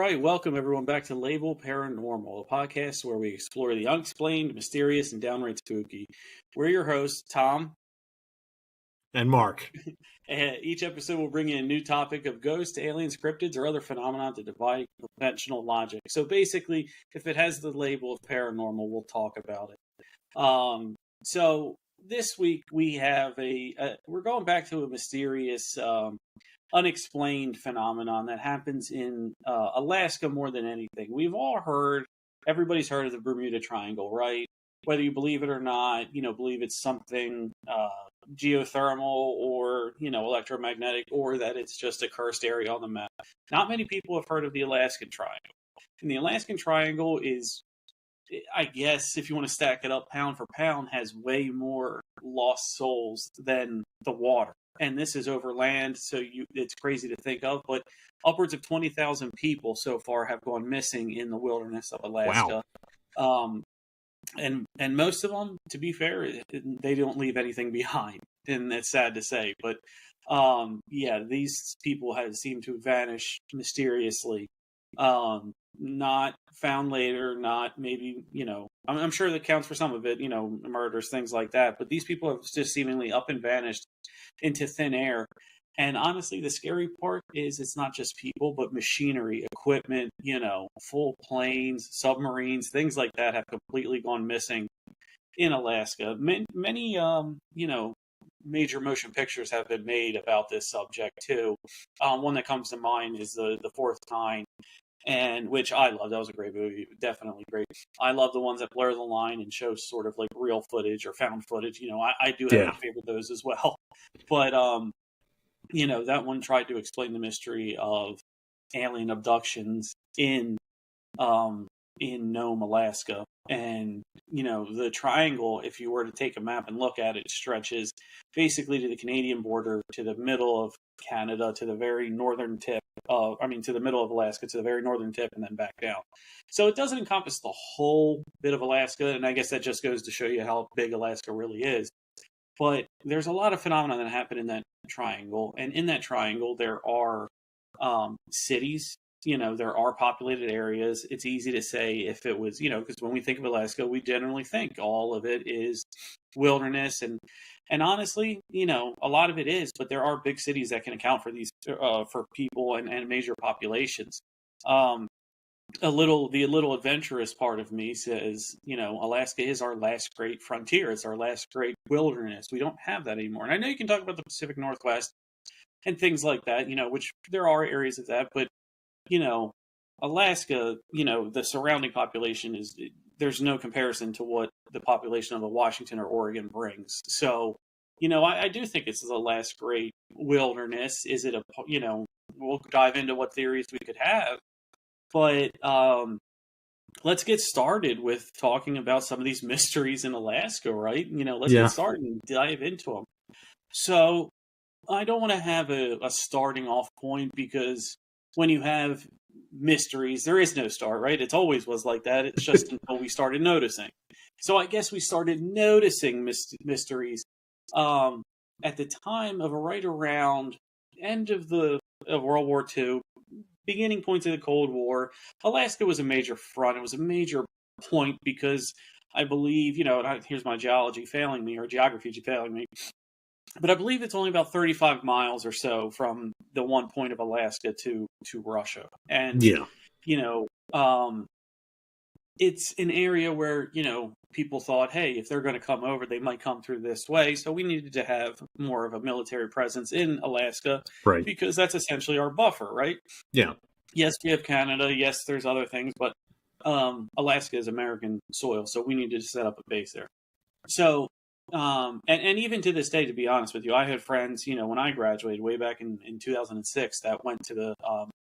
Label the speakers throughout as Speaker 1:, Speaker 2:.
Speaker 1: right, welcome everyone back to Labeled Paranormal, a podcast where we explore the unexplained, mysterious, and downright spooky. We're your hosts, Tom,
Speaker 2: and Mark.
Speaker 1: and each episode will bring you a new topic of ghosts, aliens, cryptids, or other phenomena that defy conventional logic. So basically, if it has the label of paranormal, we'll talk about it. So this week we have we're going back to a mysterious unexplained phenomenon that happens in Alaska more than anything. Everybody's heard of the Bermuda Triangle, right? Whether you believe it or not, believe it's something geothermal or, electromagnetic, or that it's just a cursed area on the map. Not many people have heard of the Alaskan Triangle. And the Alaskan Triangle is, I guess, if you want to stack it up pound for pound, has way more lost souls than the water. And this is over land, so it's crazy to think of, but upwards of 20,000 people so far have gone missing in the wilderness of Alaska. Wow. And most of them, to be fair, they don't leave anything behind, and that's sad to say. But these people seem to vanish mysteriously, not found later, not maybe, I'm sure that counts for some of it, murders, things like that. But these people have just seemingly up and vanished into thin air. And honestly, the scary part is it's not just people, but machinery, equipment, full planes, submarines, things like that have completely gone missing in Alaska. Many major motion pictures have been made about this subject too. One that comes to mind is the Fourth Kind, and which I love. That was a great movie, definitely great. I love the ones that blur the line and show sort of like real footage or found footage. I do have a favorite of those as well. But that one tried to explain the mystery of alien abductions in Nome, Alaska. And, the triangle, if you were to take a map and look at it, stretches basically to the Canadian border, to the middle of Canada, to the very northern tip to the middle of Alaska, to the very northern tip, and then back down. So it doesn't encompass the whole bit of Alaska, and I guess that just goes to show you how big Alaska really is. But there's a lot of phenomena that happen in that triangle, and in that triangle there are cities. There are populated areas. It's easy to say if it was, because when we think of Alaska, we generally think all of it is wilderness, and honestly, a lot of it is, but there are big cities that can account for these, for people and major populations. The little adventurous part of me says, Alaska is our last great frontier. It's our last great wilderness. We don't have that anymore. And I know you can talk about the Pacific Northwest and things like that, which there are areas of that, but Alaska, the surrounding population there's no comparison to what the population of a Washington or Oregon brings. So, I do think it's the last great wilderness. Is it we'll dive into what theories we could have, but let's get started with talking about some of these mysteries in Alaska, right? Let's get started and dive into them. So I don't want to have a starting off point, because when you have mysteries, there is no start, right? It always was like that. It's just until we started noticing. So I guess we started noticing mysteries at the time of right around end of World War II, beginning points of the Cold War. Alaska was a major front. It was a major point because I believe, here's my geography failing me, but I believe it's only about 35 miles or so from the one point of Alaska to Russia. And, it's an area where, people thought, hey, if they're going to come over, they might come through this way. So we needed to have more of a military presence in Alaska, right? Because that's essentially our buffer, right? Yeah. Yes, we have Canada. Yes, there's other things, but Alaska is American soil. So we needed to set up a base there. So, and even to this day, to be honest with you, I had friends, when I graduated way back in 2006 that went to the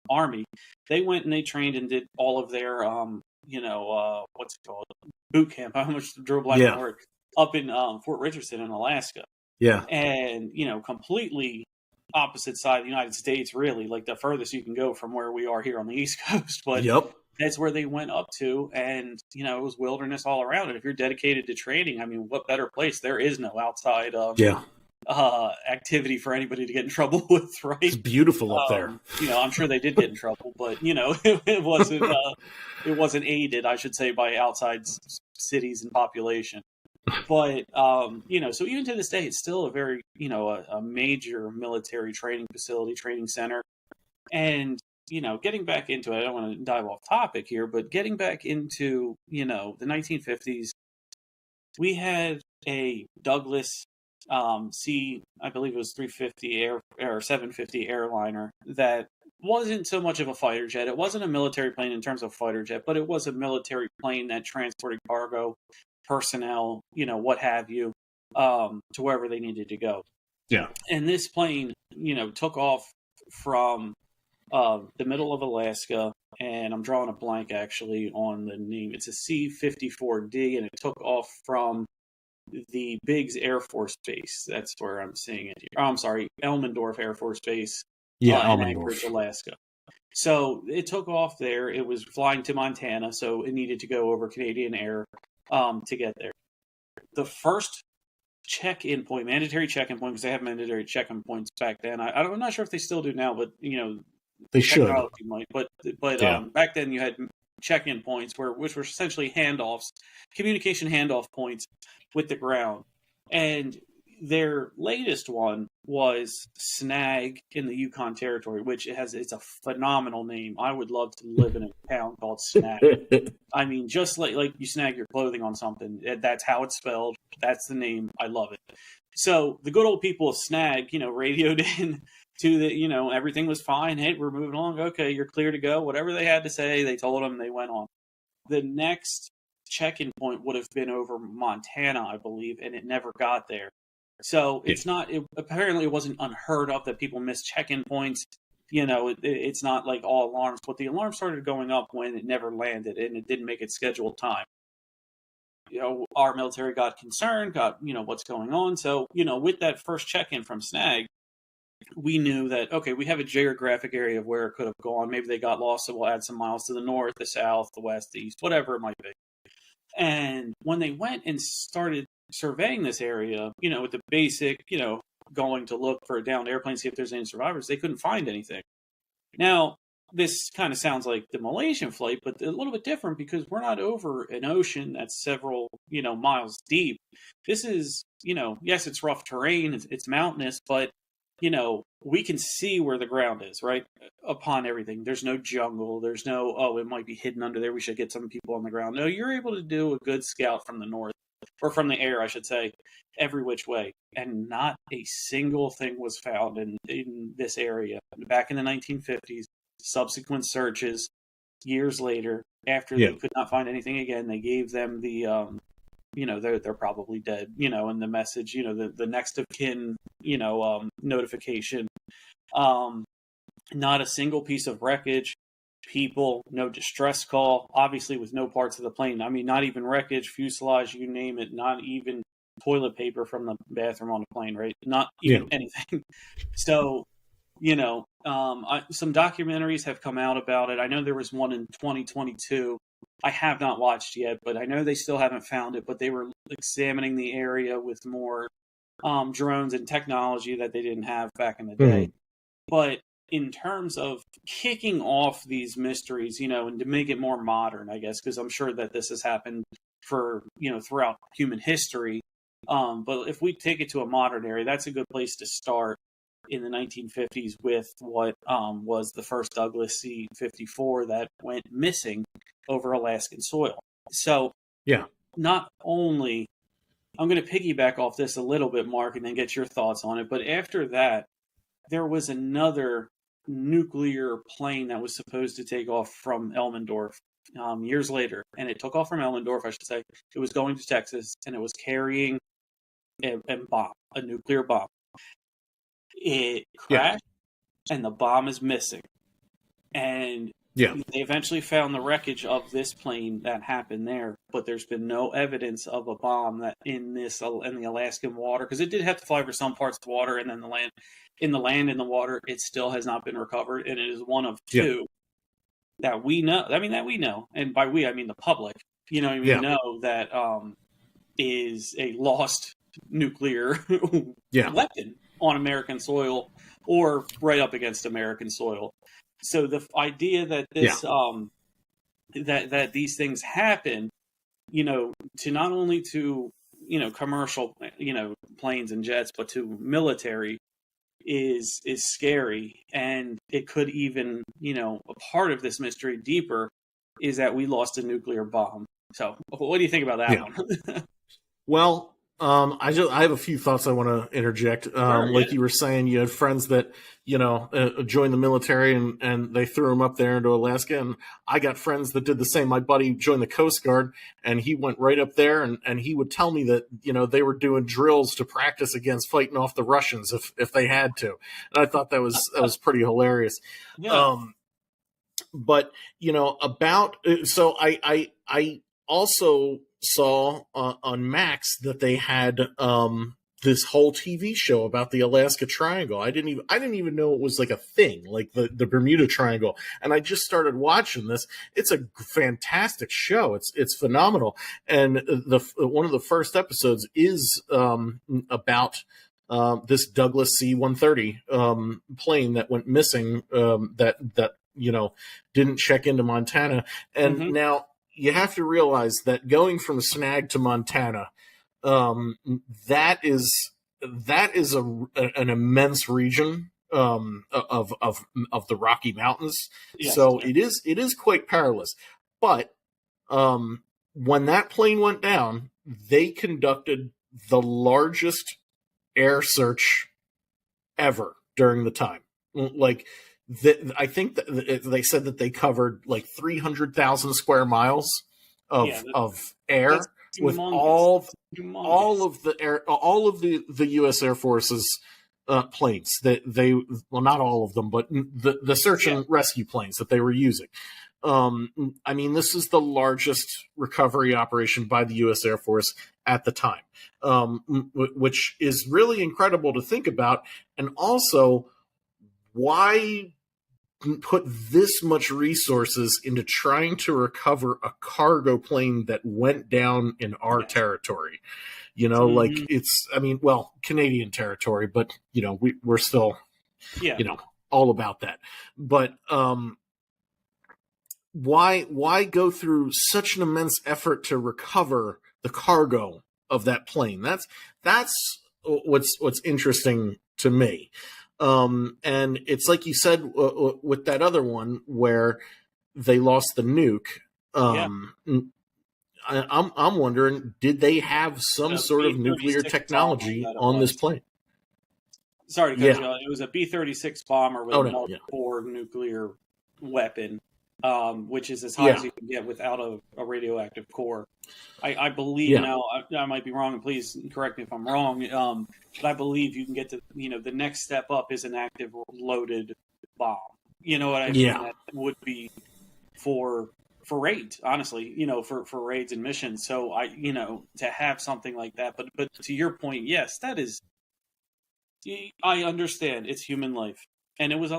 Speaker 1: Army. They went and they trained and did all of their, what's it called? Boot camp. I almost drew a blank on work up in Fort Richardson in Alaska. Yeah. And, completely opposite side of the United States, really, like the furthest you can go from where we are here on the East Coast. But that's where they went up to, and, it was wilderness all around. And if you're dedicated to training, I mean, what better place? There is no outside activity for anybody to get in trouble with, right?
Speaker 2: It's beautiful up there.
Speaker 1: I'm sure they did get in trouble, but it wasn't aided, I should say, by outside cities and population. But so even to this day, it's still a very a major military training facility, training center. And getting back into it, I don't want to dive off topic here, but getting back into the 1950s, we had a Douglas I believe it was 350 or 750 airliner that wasn't so much of a fighter jet. It wasn't a military plane in terms of fighter jet, but it was a military plane that transported cargo, personnel, what have you, to wherever they needed to go.
Speaker 2: Yeah.
Speaker 1: And this plane, took off from the middle of Alaska, and I'm drawing a blank actually on the name. It's a C-54D, and it took off from the Biggs Air Force Base. That's where I'm seeing it here. Oh, I'm sorry, Elmendorf Air Force Base, in Anchorage, Alaska. So it took off there. It was flying to Montana, so it needed to go over Canadian Air to get there. The first check-in point, mandatory check-in point, because they have mandatory check-in points back then. I'm not sure if they still do now, but
Speaker 2: they should.
Speaker 1: Might. But back then you had check-in points which were essentially handoffs, communication handoff points with the ground. And their latest one was Snag in the Yukon Territory, which it's a phenomenal name. I would love to live in a town called Snag. I mean, just like you snag your clothing on something. That's how it's spelled. That's the name. I love it. So the good old people of Snag, radioed in to the, everything was fine. Hey, we're moving along. Okay, you're clear to go. Whatever they had to say, they told them, they went on. The next check-in point would have been over Montana, I believe, and it never got there. So apparently it wasn't unheard of that people miss check-in points. It's not like all alarms, but the alarm started going up when it never landed and it didn't make its scheduled time. Our military got concerned, what's going on. So, with that first check-in from Snag, we knew that, okay, we have a geographic area of where it could have gone. Maybe they got lost, so we'll add some miles to the north, the south, the west, the east, whatever it might be. And when they went and started surveying this area, with the basic, going to look for a downed airplane, see if there's any survivors, they couldn't find anything. Now, this kind of sounds like the Malaysian flight, but a little bit different because we're not over an ocean that's several, miles deep. This is, yes, it's rough terrain, it's mountainous, but, we can see where the ground is, right? Upon everything. There's no jungle. There's no, it might be hidden under there. We should get some people on the ground. No, you're able to do a good scout from the north, or from the air, I should say, every which way. And not a single thing was found in this area. Back in the 1950s, subsequent searches, years later, after they could not find anything again, they gave them the, they're probably dead, and the message, the next of kin, notification. Not a single piece of wreckage, people, no distress call, obviously with no parts of the plane. I mean, not even wreckage, fuselage, you name it, not even toilet paper from the bathroom on the plane, right? Not even anything. So, some documentaries have come out about it. I know there was one in 2022. I have not watched yet, but I know they still haven't found it, but they were examining the area with more drones and technology that they didn't have back in the day. Mm-hmm. But in terms of kicking off these mysteries, and to make it more modern, I guess, because I'm sure that this has happened for, throughout human history. But if we take it to a modern area, that's a good place to start in the 1950s with what was the first Douglas C-54 that went missing over Alaskan soil. So, not only, I'm going to piggyback off this a little bit, Mark, and then get your thoughts on it. But after that, there was another nuclear plane that was supposed to take off from Elmendorf years later. And it took off from Elmendorf, I should say. It was going to Texas, and it was carrying a bomb, a nuclear bomb. It crashed, and the bomb is missing. And they eventually found the wreckage of this plane that happened there, but there's been no evidence of a bomb that in the Alaskan water, because it did have to fly over some parts of the water, and then the land in the water, it still has not been recovered, and it is one of two that we know. I mean, that we know, and by we I mean the public. Know that is a lost nuclear
Speaker 2: Yeah.
Speaker 1: weapon on American soil or right up against American soil. So the idea that this that these things happen, to not only to commercial planes and jets, but to military is scary. And it could even, a part of this mystery deeper is that we lost a nuclear bomb. So what do you think about that one?
Speaker 2: Well, I have a few thoughts I want to interject.
Speaker 1: Sure,
Speaker 2: like you were saying, you had friends that joined the military and they threw them up there into Alaska, and I got friends that did the same. My buddy joined the Coast Guard, and he went right up there, and he would tell me that they were doing drills to practice against fighting off the Russians if they had to, and I thought that was pretty hilarious.
Speaker 1: Yeah.
Speaker 2: But about so I also saw on Max that they had this whole TV show about the Alaska Triangle. I didn't even know it was like a thing, like the Bermuda Triangle. And I just started watching this. It's a fantastic show. It's phenomenal. And one of the first episodes is about this Douglas C-130 plane that went missing. That didn't check into Montana. And now you have to realize that going from Snag to Montana, that is an immense region of the Rocky Mountains.
Speaker 1: Yes,
Speaker 2: so
Speaker 1: sure.
Speaker 2: it is quite perilous. But when that plane went down, they conducted the largest air search ever during the time. Like, I think that they said that they covered like 300,000 square miles of air with all of the U.S. Air Force's planes that not all of them, but the search and rescue planes that they were using. I mean, this is the largest recovery operation by the U.S. Air Force at the time, which is really incredible to think about. And also, why put this much resources into trying to recover a cargo plane that went down in our territory? Like Canadian territory, but we're still, all about that. But why go through such an immense effort to recover the cargo of that plane? That's what's interesting to me. And it's like you said with that other one where they lost the nuke. I'm wondering, did they have some sort of nuclear technology on this plane?
Speaker 1: Sorry to cut you off. It was a B-36 bomber with a Mark IV nuclear weapon, which is as high as you can get without a radioactive core. I believe now, I might be wrong, and please correct me if I'm wrong, but I believe you can get to, the next step up is an active loaded bomb. You know what I mean? That would be for raids, honestly, for raids and missions. So to have something like that, but to your point, yes, that is, I understand it's human life. And it was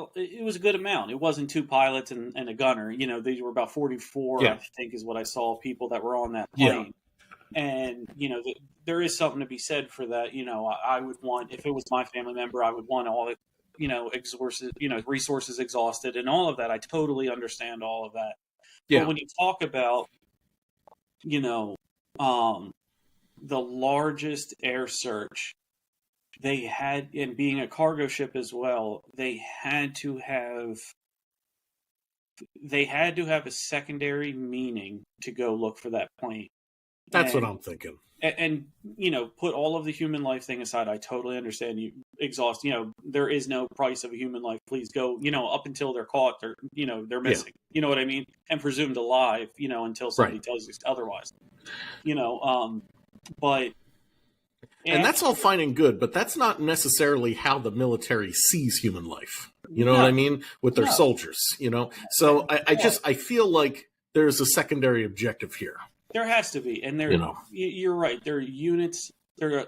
Speaker 1: a good amount. It wasn't two pilots and a gunner. These were about 44, I think, is what I saw, people that were on that plane. Yeah. And there is something to be said for that. I would want, if it was my family member, I would want all the resources exhausted and all of that. I totally understand all of that. Yeah. But when you talk about the largest air search they had, and being a cargo ship as well, they had to have a secondary meaning to go look for that plane.
Speaker 2: That's what I'm thinking.
Speaker 1: And put all of the human life thing aside, I totally understand you exhaust. There is no price of a human life. Please go, up until they're caught, they're missing. You know what I mean? And presumed alive, until somebody tells you otherwise. But.
Speaker 2: And that's all fine and good, but that's not necessarily how the military sees human life. You know what I mean? With their soldiers, So I feel like there's a secondary objective here.
Speaker 1: There has to be. And you're right. They're units. They're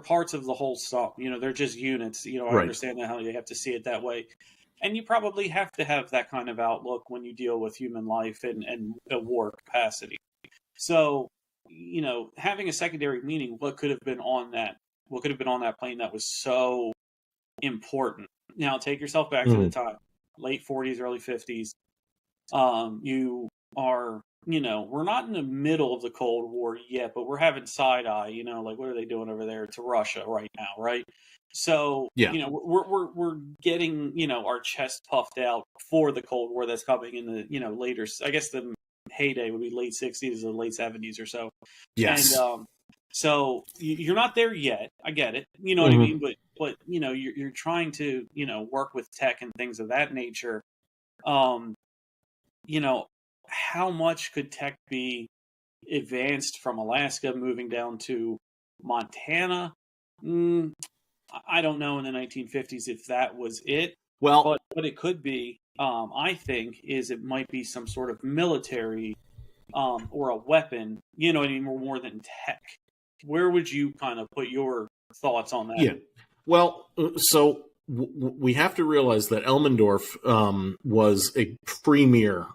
Speaker 1: parts of the whole sum. They're just units. I understand how you have to see it that way. And you probably have to have that kind of outlook when you deal with human life and a war capacity. So, having a secondary meaning, what could have been on that plane that was so important. Now, take yourself back to the time, late 40s, early 50s. You are, we're not in the middle of the Cold War yet, but we're having side eye, like what are they doing over there to Russia right now, right? So,
Speaker 2: Yeah.
Speaker 1: we're getting, our chest puffed out for the Cold War that's coming in the, later, I guess the heyday would be late 60s or late 70s or so.
Speaker 2: Yes.
Speaker 1: And so you're not there yet. I get it. You know what I
Speaker 2: Mhm.
Speaker 1: mean? But you're trying to, work with tech and things of that nature. Um, how much could tech be advanced from Alaska moving down to Montana? Mm, I don't know in the 1950s if that was it,
Speaker 2: Well,
Speaker 1: but what it could be, I think, is it might be some sort of military or a weapon, what I mean, more than tech. Where would you kind of put your thoughts on that?
Speaker 2: yeah. Well, so we have to realize that Elmendorf was a premier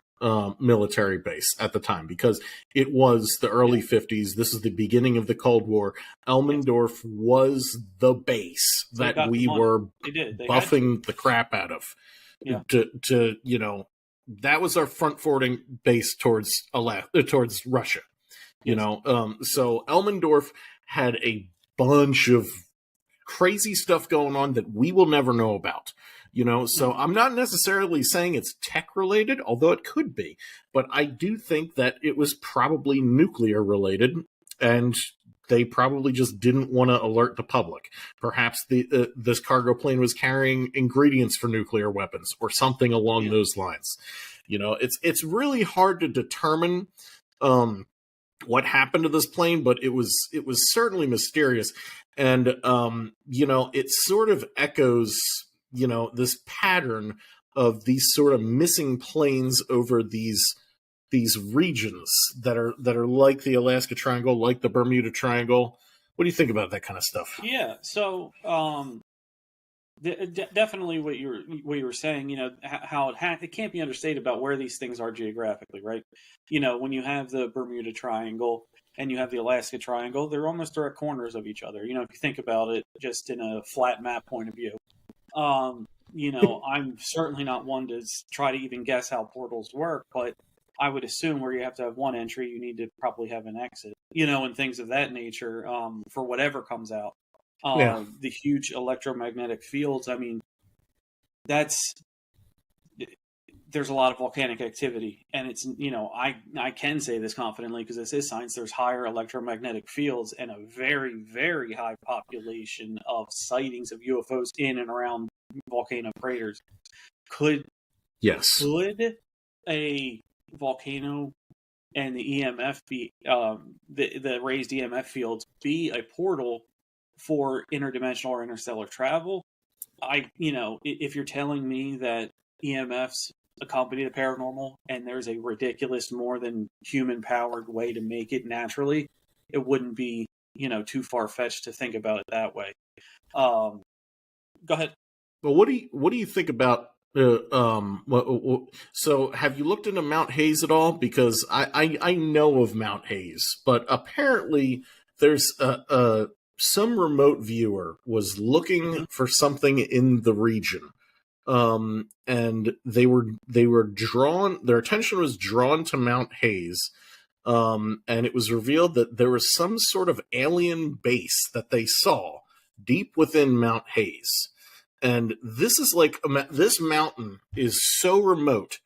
Speaker 2: military base at the time because it was the early
Speaker 1: Yeah.
Speaker 2: 50s. This is the beginning of the Cold War.
Speaker 1: Yes.
Speaker 2: Elmendorf was the base
Speaker 1: So they
Speaker 2: that
Speaker 1: got the
Speaker 2: we
Speaker 1: money.
Speaker 2: were
Speaker 1: They did. They had to.
Speaker 2: buffing the crap out of.
Speaker 1: Yeah.
Speaker 2: That was our front forwarding base towards Russia.
Speaker 1: Yes.
Speaker 2: So Elmendorf had a bunch of crazy stuff going on that we will never know about. So
Speaker 1: Mhm.
Speaker 2: I'm not necessarily saying it's tech related, although it could be, but I do think that it was probably nuclear related, and they probably just didn't want to alert the public. Perhaps this cargo plane was carrying ingredients for nuclear weapons or something along
Speaker 1: Yeah.
Speaker 2: those lines. It's really hard to determine what happened to this plane, but it was certainly mysterious, and it sort of echoes this pattern of these sort of missing planes over these regions that are like the Alaska Triangle, like the Bermuda Triangle. What do you think about that kind of stuff?
Speaker 1: Yeah. So, definitely what you were saying, how it can't be understated about where these things are geographically, right? When you have the Bermuda Triangle and you have the Alaska Triangle, they're almost direct corners of each other. If you think about it just in a flat map point of view. I'm certainly not one to try to even guess how portals work, but I would assume where you have to have one entry, you need to probably have an exit, and things of that nature, for whatever comes out.
Speaker 2: Yeah.
Speaker 1: The huge electromagnetic fields. I mean, that's there's a lot of volcanic activity, and it's I can say this confidently because this is science. There's higher electromagnetic fields and a very very high population of sightings of UFOs in and around volcano craters. Could
Speaker 2: Yes.
Speaker 1: could a volcano and the EMF be the raised EMF fields be a portal for interdimensional or interstellar travel? If you're telling me that EMFs accompany the paranormal and there's a ridiculous, more than human powered way to make it naturally, it wouldn't be, too far fetched to think about it that way. Go ahead.
Speaker 2: Well, what do you think about? So have you looked into Mount Hayes at all? Because I know of Mount Hayes, but apparently there's some remote viewer was looking
Speaker 1: Mm-hmm.
Speaker 2: for something in the region, and they were drawn. Their attention was drawn to Mount Hayes, and it was revealed that there was some sort of alien base that they saw deep within Mount Hayes. And this is like this mountain is so remote.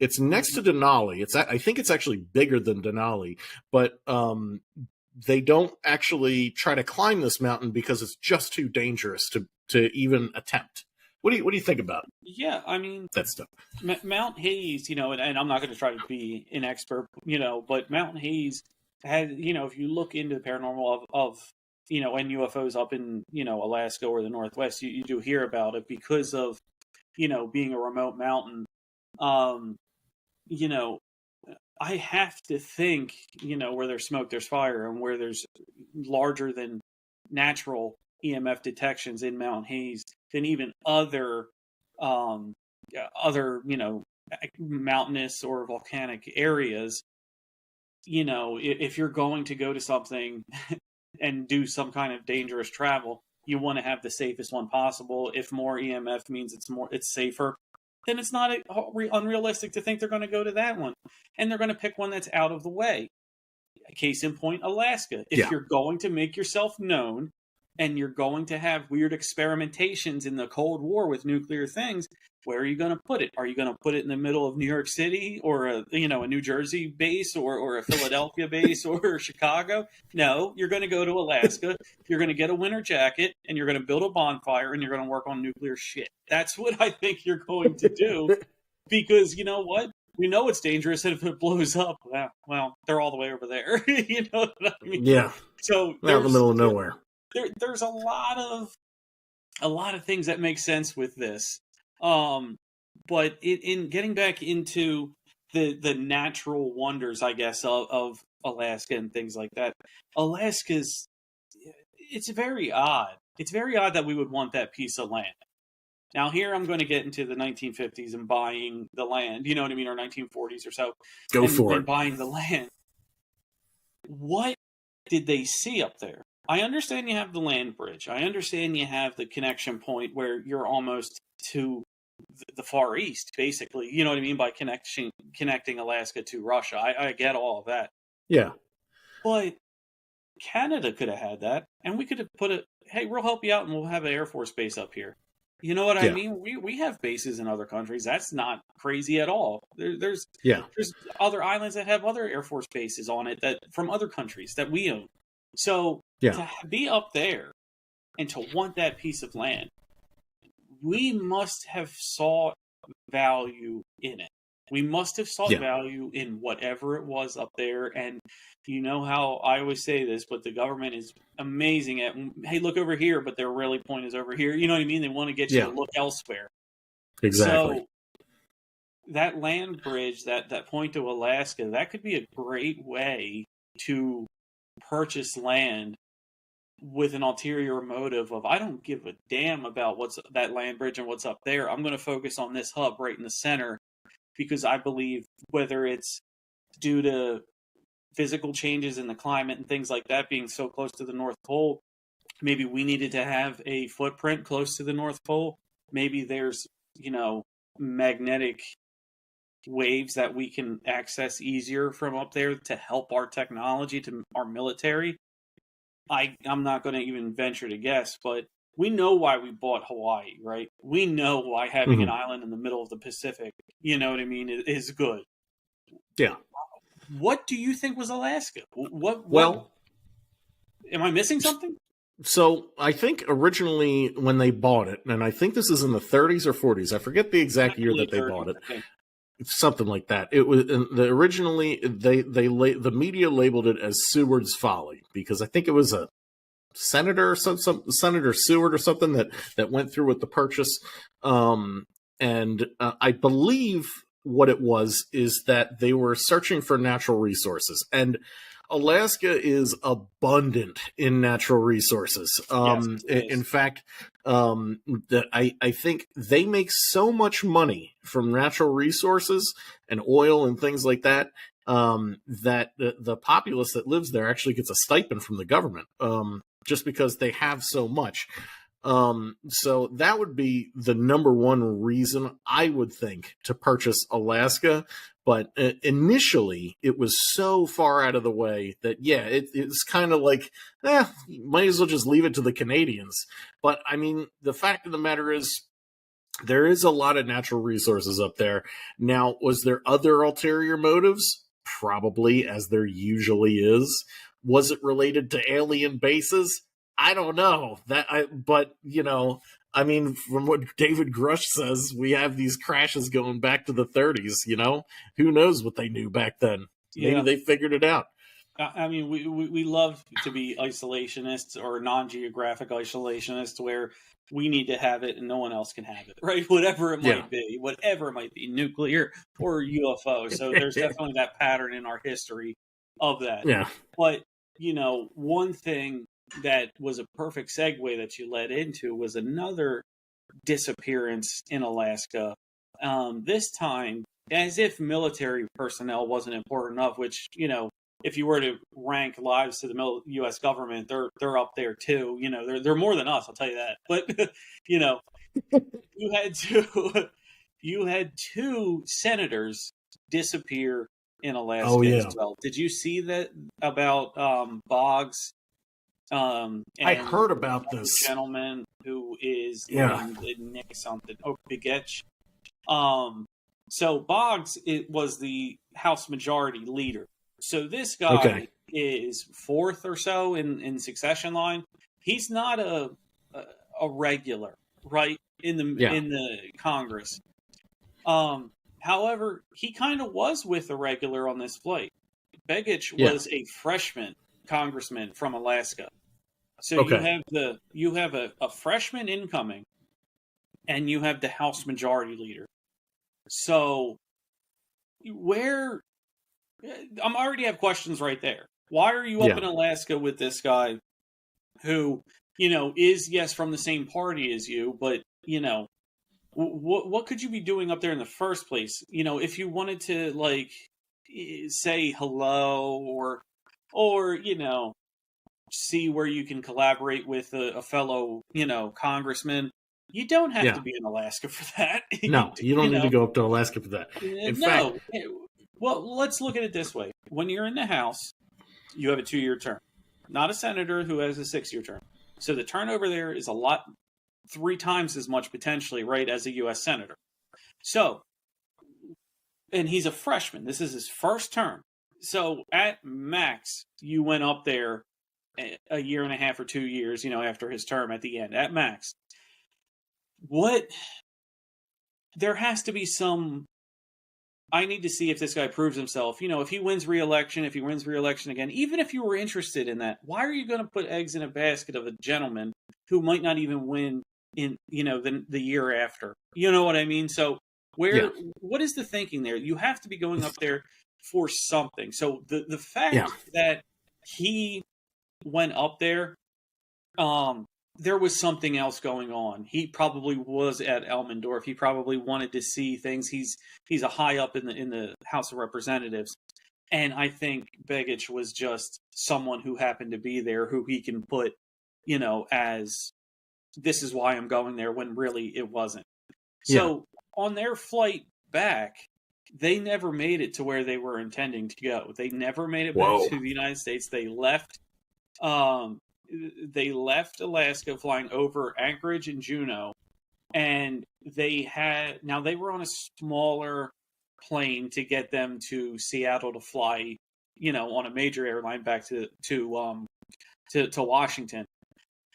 Speaker 2: It's next to Denali. I think it's actually bigger than Denali, but they don't actually try to climb this mountain because it's just too dangerous to even attempt. What do you think about
Speaker 1: Yeah, I mean,
Speaker 2: that stuff?
Speaker 1: Mount Hayes, and I'm not going to try to be an expert, but Mount Hayes had, if you look into the paranormal of and UFOs up in, Alaska or the Northwest, you do hear about it because of, being a remote mountain. Um, you know, I have to think, where there's smoke, there's fire, and where there's larger than natural EMF detections in Mount Hayes than even um, other, mountainous or volcanic areas. if you're going to go to something and do some kind of dangerous travel, you want to have the safest one possible. If more EMF means it's safer, then it's not unrealistic to think they're going to go to that one. And they're going to pick one that's out of the way. Case in point, Alaska. If you're going to make yourself known and you're going to have weird experimentations in the Cold War with nuclear things, where are you going to put it? Are you going to put it in the middle of New York City or a New Jersey base or a Philadelphia base or Chicago? No, you're going to go to Alaska. You're going to get a winter jacket and you're going to build a bonfire and you're going to work on nuclear shit. That's what I think you're going to do, because you know what? We know it's dangerous, and if it blows up, well, they're all the way over there. You know what I mean?
Speaker 2: Yeah.
Speaker 1: So
Speaker 2: they're in the middle of nowhere.
Speaker 1: There's a lot of things that make sense with this. But in getting back into the natural wonders, I guess, of Alaska and things like that, it's very odd. It's very odd that we would want that piece of land. Now, here I'm going to get into the 1950s and buying the land, you know what I mean, or 1940s or so.
Speaker 2: Go for it.
Speaker 1: And buying the land. What did they see up there? I understand you have the land bridge. I understand you have the connection point where you're almost to the Far East, basically. You know what I mean, by connecting Alaska to Russia. I get all of that.
Speaker 2: Yeah.
Speaker 1: But Canada could have had that, and we could have put hey, we'll help you out, and we'll have an Air Force base up here. You know what I mean? We have bases in other countries. That's not crazy at all. There's other islands that have other Air Force bases on it that from other countries that we own. So to be up there and to want that piece of land, we must have sought value in it. We must have sought value in whatever it was up there. And you know how I always say this, but the government is amazing at, hey, look over here, but their really point is over here. You know what I mean? They want to get you to look elsewhere.
Speaker 2: Exactly.
Speaker 1: So that land bridge, that point to Alaska, that could be a great way to purchase land with an ulterior motive of, I don't give a damn about what's that land bridge and what's up there. I'm going to focus on this hub right in the center, because I believe whether it's due to physical changes in the climate and things like that being so close to the North Pole, maybe we needed to have a footprint close to the North Pole. Maybe there's, magnetic waves that we can access easier from up there to help our technology, to our military. I'm not going to even venture to guess, but we know why we bought Hawaii, right? We know why having an island in the middle of the Pacific, you know what I mean, is good.
Speaker 2: Yeah.
Speaker 1: What do you think was Alaska?
Speaker 2: Well,
Speaker 1: am I missing something?
Speaker 2: So I think originally when they bought it, and I think this is in the 30s or 40s, I forget the exact year that they bought it. Okay. Something like that. It was originally the media labeled it as Seward's Folly, because I think it was a senator or some Senator Seward or something that went through with the purchase. And I believe what it was is that they were searching for natural resources, and Alaska is abundant in natural resources. In fact, I think they make so much money from natural resources and oil and things like that, that the populace that lives there actually gets a stipend from the government, just because they have so much. So that would be the number one reason I would think to purchase Alaska. But initially, it was so far out of the way that, it's kind of like, you might as well just leave it to the Canadians. But, I mean, the fact of the matter is, there is a lot of natural resources up there. Now, was there other ulterior motives? Probably, as there usually is. Was it related to alien bases? I don't know. I mean, from what David Grush says, we have these crashes going back to the 30s, Who knows what they knew back then? Maybe they figured it out.
Speaker 1: I mean, we love to be isolationists or non-geographic isolationists, where we need to have it and no one else can have it, right? Whatever it might be, nuclear or UFO. So there's definitely that pattern in our history of that.
Speaker 2: Yeah.
Speaker 1: But, one thing that was a perfect segue that you led into was another disappearance in Alaska. This time, as if military personnel wasn't important enough, which, if you were to rank lives to the U.S. government, they're up there too. You know, they're more than us. I'll tell you that. But you know, you had two you had two senators disappear in
Speaker 2: Oh
Speaker 1: Alaska as
Speaker 2: yeah,
Speaker 1: well. Did you see that about Boggs?
Speaker 2: I
Speaker 1: And
Speaker 2: heard about
Speaker 1: the
Speaker 2: this.
Speaker 1: gentleman who is
Speaker 2: Yeah.
Speaker 1: named Nick something. Oh, Bigetch. So Boggs, it was the House Majority Leader. So this guy
Speaker 2: Okay.
Speaker 1: is fourth or so in succession line. He's not a regular, right, in
Speaker 2: Yeah.
Speaker 1: the Congress. However, he kind of was with a regular on this flight. Begich
Speaker 2: Yeah.
Speaker 1: was a freshman congressman from Alaska. So
Speaker 2: Okay.
Speaker 1: you have a freshman incoming, and you have the House Majority Leader. So where I'm already have questions right there. Why are you up
Speaker 2: Yeah.
Speaker 1: in Alaska with this guy who, you know, is yes from the same party as you, but you know, what could you be doing up there in the first place? You know, if you wanted to like say hello or you know, see where you can collaborate with a fellow, you know, congressman. You don't have to
Speaker 2: Yeah.
Speaker 1: be in Alaska for that.
Speaker 2: No, you
Speaker 1: You
Speaker 2: don't need to
Speaker 1: know,
Speaker 2: go up to Alaska for that. In fact,
Speaker 1: no. Well, let's look at it this way. When you're in the House, you have a 2-year term, not a senator who has a 6-year term. So the turnover there is a lot, 3 times as much potentially, right, as a U.S. senator. So, and he's a freshman. This is his first term. So at max, you went up there a year and a half or 2 years, you know, after his term at the end, at max. What there has to be some. I need to see if this guy proves himself. You know, if he wins re-election, if he wins re-election again, even if you were interested in that, why are you going to put eggs in a basket of a gentleman who might not even win in, you know, the year after? You know what I mean? So
Speaker 2: yeah.
Speaker 1: what is the thinking there? You have to be going up there for something. So the
Speaker 2: Yeah.
Speaker 1: fact that he went up there, there was something else going on. He probably was at Elmendorf. He probably wanted to see things. He's a high up in the House of Representatives, and I think Begich was just someone who happened to be there, who he can put, you know, as this is why I'm going there, when really it wasn't.
Speaker 2: Yeah.
Speaker 1: So on their flight back, they never made it to where they were intending to go. They never made it back
Speaker 2: Whoa.
Speaker 1: to the United States. They left. They left Alaska flying over Anchorage and Juneau, and they were on a smaller plane to get them to Seattle to fly, you know, on a major airline back to Washington,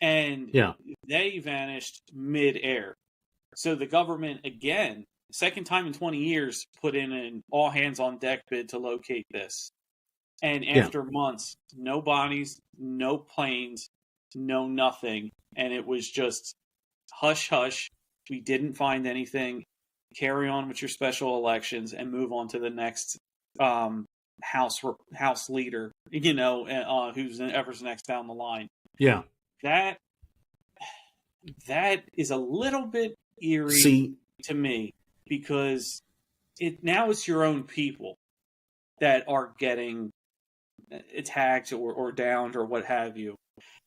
Speaker 1: and
Speaker 2: Yeah.
Speaker 1: they vanished mid-air. So the government again, second time in 20 years, put in an all hands on deck bid to locate this. And
Speaker 2: Yeah.
Speaker 1: after months, no bodies, no planes, no nothing. And it was just hush hush. We didn't find anything. Carry on with your special elections and move on to the next house leader, you know, who's ever's next down the line.
Speaker 2: Yeah.
Speaker 1: That is a little bit eerie to me, because now it's your own people that are getting attacked or downed or what have you.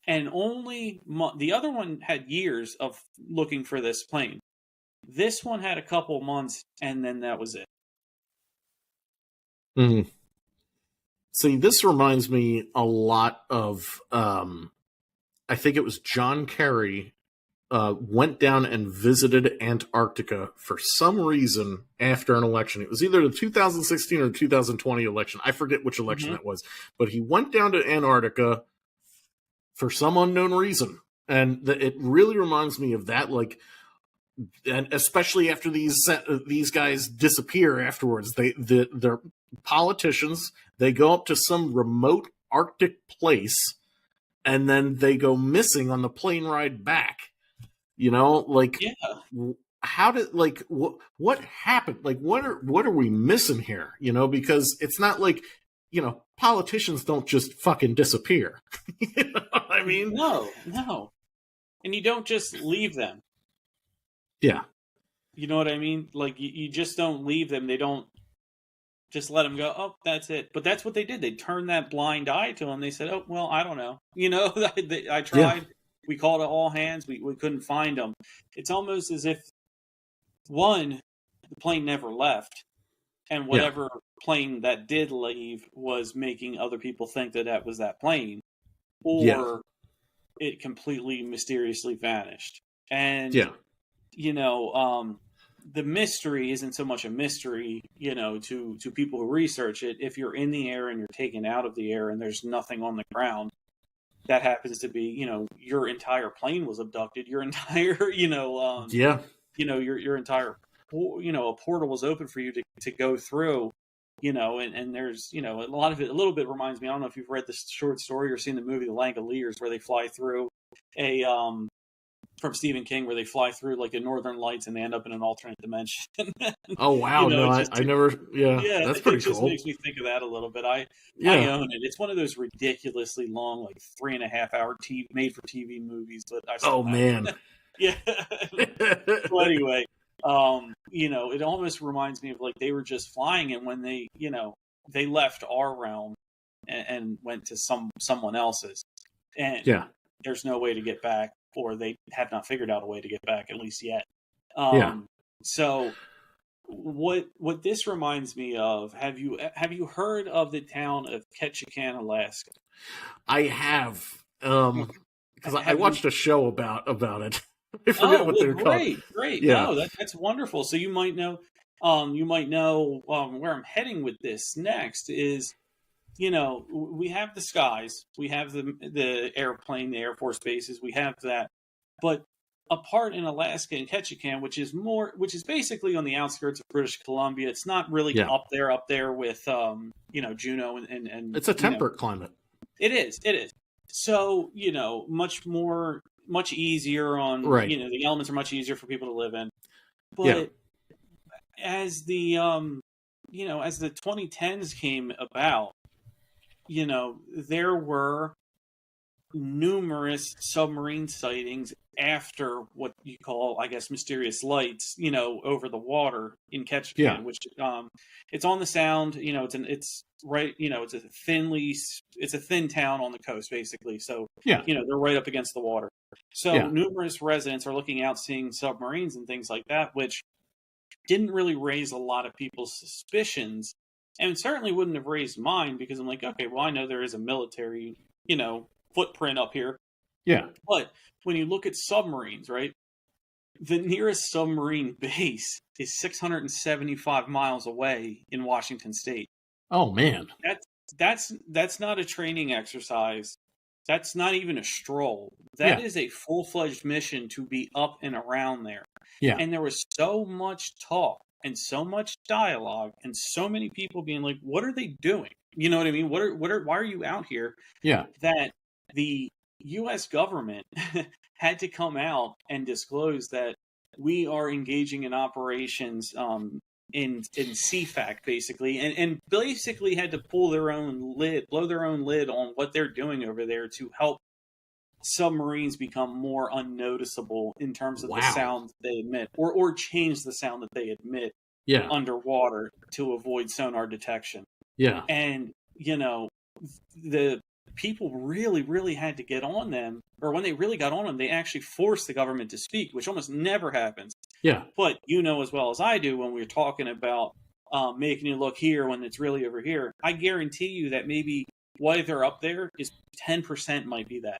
Speaker 1: And only the other one had years of looking for this plane. This one had a couple months, and then that was it.
Speaker 2: Mm. See, this reminds me a lot of, I think it was John Kerry went down and visited Antarctica for some reason after an election. It was either the 2016 or 2020 election. I forget which election it was, but he went down to Antarctica for some unknown reason. And it really reminds me of that, like, and especially after these guys disappear afterwards. They're politicians. They go up to some remote Arctic place, and then they go missing on the plane ride back. You know, like, how did, like, what happened? Like, what are we missing here? You know, because it's not like, you know, politicians don't just fucking disappear. You know what I mean?
Speaker 1: No. And you don't just leave them.
Speaker 2: Yeah.
Speaker 1: You know what I mean? Like, you just don't leave them. They don't Just let them go. Oh, that's it. But that's what they did. They turned that blind eye to them. They said, "Oh, well, I don't know. You know, I
Speaker 2: Yeah.
Speaker 1: tried. We called it all hands. We couldn't find them." It's almost as if one, the plane never left, and
Speaker 2: Yeah.
Speaker 1: whatever plane that did leave was making other people think that that was that plane,
Speaker 2: Yeah.
Speaker 1: or it completely mysteriously vanished. And
Speaker 2: Yeah.
Speaker 1: you know, the mystery isn't so much a mystery, you know, to people who research it. If you're in the air and you're taken out of the air and there's nothing on the ground, that happens to be, you know, your entire plane was abducted. Your entire,
Speaker 2: Yeah.
Speaker 1: your entire, you know, a portal was open for you to go through. You know, and there's, you know, a lot of it, a little bit reminds me. I don't know if you've read this short story or seen the movie The Langoliers, where they fly through a from Stephen King, where they fly through like the Northern Lights and they end up in an alternate dimension.
Speaker 2: Oh wow, no,
Speaker 1: It just,
Speaker 2: I never. Yeah,
Speaker 1: yeah,
Speaker 2: that's
Speaker 1: it
Speaker 2: pretty
Speaker 1: just
Speaker 2: cool.
Speaker 1: makes me think of that a little bit. I
Speaker 2: Yeah.
Speaker 1: own it. It's one of those ridiculously long, like 3.5 hour made for TV movies, but I
Speaker 2: Oh
Speaker 1: still have
Speaker 2: man.
Speaker 1: it. Yeah. Well, anyway, you know, it almost reminds me of like they were just flying, and when they, you know, they left our realm and went to someone else's, and
Speaker 2: Yeah.
Speaker 1: there's no way to get back, or they have not figured out a way to get back, at least yet.
Speaker 2: Yeah.
Speaker 1: So what this reminds me of, have you heard of the town of Ketchikan, Alaska?
Speaker 2: I have. Because I
Speaker 1: Have you?
Speaker 2: watched a show about it. I forget
Speaker 1: Oh,
Speaker 2: what
Speaker 1: well,
Speaker 2: they're called.
Speaker 1: great.
Speaker 2: Yeah.
Speaker 1: No, that's wonderful. So you might know, where I'm heading with this next is, you know, we have the skies, we have the airplane, the Air Force bases, we have that, but a part in Alaska and Ketchikan, which is basically on the outskirts of British Columbia. It's not really
Speaker 2: Yeah.
Speaker 1: up there with, you know, Juneau and
Speaker 2: It's a
Speaker 1: you know,
Speaker 2: temperate climate.
Speaker 1: it is. So, you know, much easier on,
Speaker 2: Right.
Speaker 1: you know, the elements are much easier for people to live in.
Speaker 2: Yeah.
Speaker 1: But as the, as the 2010s came about, you know, there were numerous submarine sightings after what you call, I guess, mysterious lights, you know, over the water in Ketchikan,
Speaker 2: Yeah.
Speaker 1: which it's on the Sound, you know, it's right, you know, it's a thin town on the coast, basically. So,
Speaker 2: Yeah.
Speaker 1: you know, they're right up against the water. So
Speaker 2: Yeah.
Speaker 1: numerous residents are looking out, seeing submarines and things like that, which didn't really raise a lot of people's suspicions, and certainly wouldn't have raised mine, because I'm like, okay, well, I know there is a military, you know, footprint up here.
Speaker 2: Yeah.
Speaker 1: But when you look at submarines, right, the nearest submarine base is 675 miles away in Washington State.
Speaker 2: Oh man.
Speaker 1: That's not a training exercise. That's not even a stroll. That
Speaker 2: Yeah.
Speaker 1: is a full-fledged mission to be up and around there.
Speaker 2: Yeah.
Speaker 1: And there was so much talk and so much dialogue and so many people being like, what are they doing? You know what I mean? Why are you out here?
Speaker 2: Yeah.
Speaker 1: That the US government had to come out and disclose that we are engaging in operations in CFAC, basically, and basically had to blow their own lid on what they're doing over there to help submarines become more unnoticeable in terms of the
Speaker 2: Wow.
Speaker 1: sound they emit, or change the sound that they emit
Speaker 2: Yeah.
Speaker 1: underwater to avoid sonar detection.
Speaker 2: Yeah.
Speaker 1: And, you know, the people really, really had to get on them, or when they really got on them, they actually forced the government to speak, which almost never happens.
Speaker 2: Yeah.
Speaker 1: But you know as well as I do, when we're talking about making you look here when it's really over here, I guarantee you that maybe why they're up there is 10% might be that.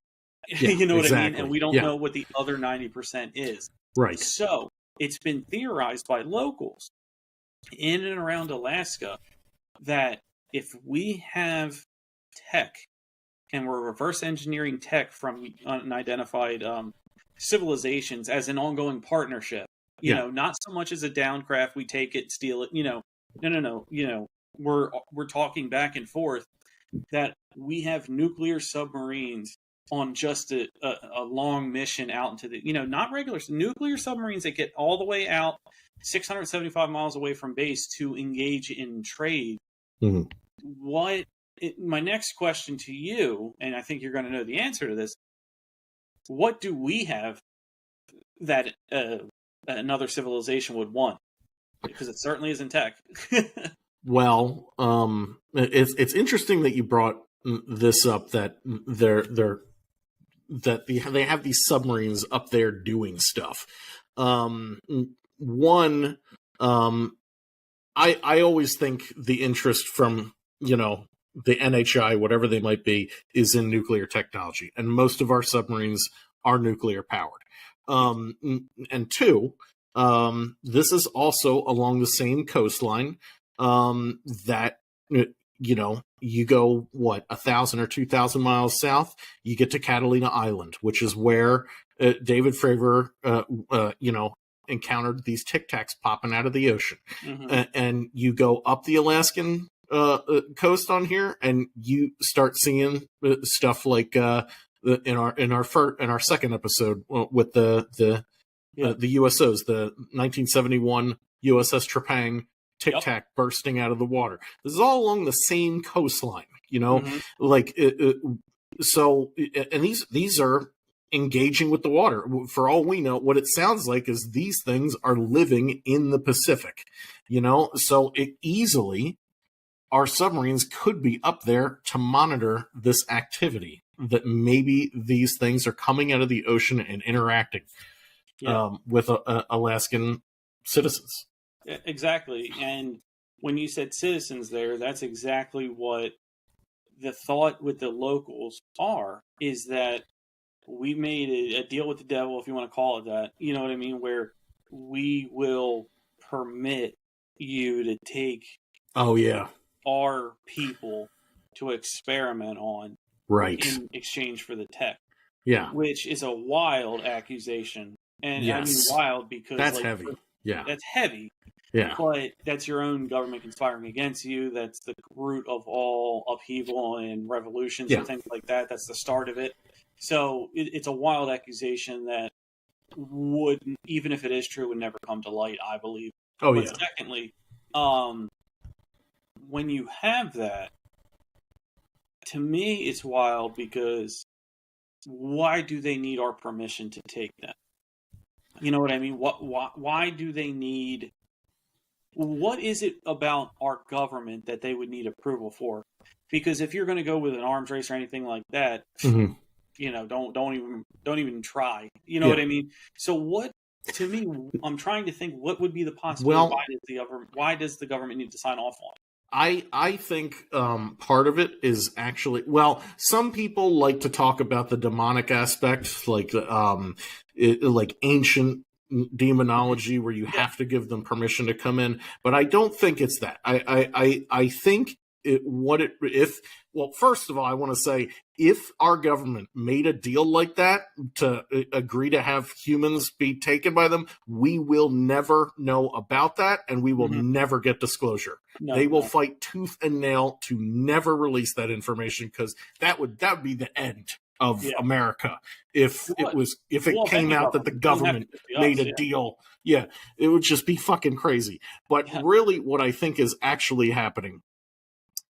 Speaker 2: Yeah,
Speaker 1: you know what I mean?
Speaker 2: exactly.
Speaker 1: And we don't
Speaker 2: Yeah.
Speaker 1: know what the other 90% is.
Speaker 2: Right.
Speaker 1: So it's been theorized by locals in and around Alaska that if we have tech and we're reverse engineering tech from unidentified civilizations as an ongoing partnership, you
Speaker 2: Yeah.
Speaker 1: know, not so much as a downcraft, we take it, steal it, you know, no, you know, we're talking back and forth, that we have nuclear submarines on just a long mission out into the, you know, not regular nuclear submarines that get all the way out 675 miles away from base to engage in trade.
Speaker 2: Mm-hmm.
Speaker 1: My next question to you, and I think you're going to know the answer to this, what do we have that another civilization would want? Because it certainly isn't tech.
Speaker 2: Well, it's interesting that you brought this up, that they have these submarines up there doing stuff. One, I always think the interest from, the NHI, whatever they might be, is in nuclear technology, and most of our submarines are nuclear powered. And two, this is also along the same coastline that, you go, 1,000 or 2,000 miles south, you get to Catalina Island, which is where David Fravor, encountered these Tic Tacs popping out of the ocean. And you go up the Alaskan coast on here, and you start seeing stuff like in our second episode with the USOs, the 1971 USS Trepang Tic Tac bursting out of the water. This is all along the same coastline, so, and these are engaging with the water. For all we know, what it sounds like is these things are living in the Pacific, so easily our submarines could be up there to monitor this activity, that maybe these things are coming out of the ocean and interacting with Alaskan citizens.
Speaker 1: Exactly. And when you said citizens there, that's exactly what the thought with the locals is that we made a deal with the devil, if you want to call it that, you know what I mean, where we will permit you to take our people to experiment on in exchange for the tech.
Speaker 2: Yeah.
Speaker 1: Which is a wild accusation. And I mean wild because
Speaker 2: that's heavy. Yeah.
Speaker 1: That's heavy.
Speaker 2: Yeah.
Speaker 1: But that's your own government conspiring against you. That's the root of all upheaval and revolutions and things like that. That's the start of it. So it's a wild accusation that would, even if it is true, would never come to light, I believe. But secondly, when you have that, to me, it's wild because why do they need our permission to take them? You know what I mean? Why do they need... What is it about our government that they would need approval for? Because if you're going to go with an arms race or anything like that, don't even try. You know what I mean? So what? To me, I'm trying to think what would be the possibility. Why does the government need to sign off on it?
Speaker 2: I think part of it is actually, some people like to talk about the demonic aspect, like ancient demonology, where you have to give them permission to come in, but I don't think it's that. I think first of all, I want to say, if our government made a deal like that to agree to have humans be taken by them, we will never know about that, and we will never get disclosure. They will fight tooth and nail to never release that information, because that would be the end of America if it came out that the government made a deal. Yeah, it would just be fucking crazy. But really, what I think is actually happening,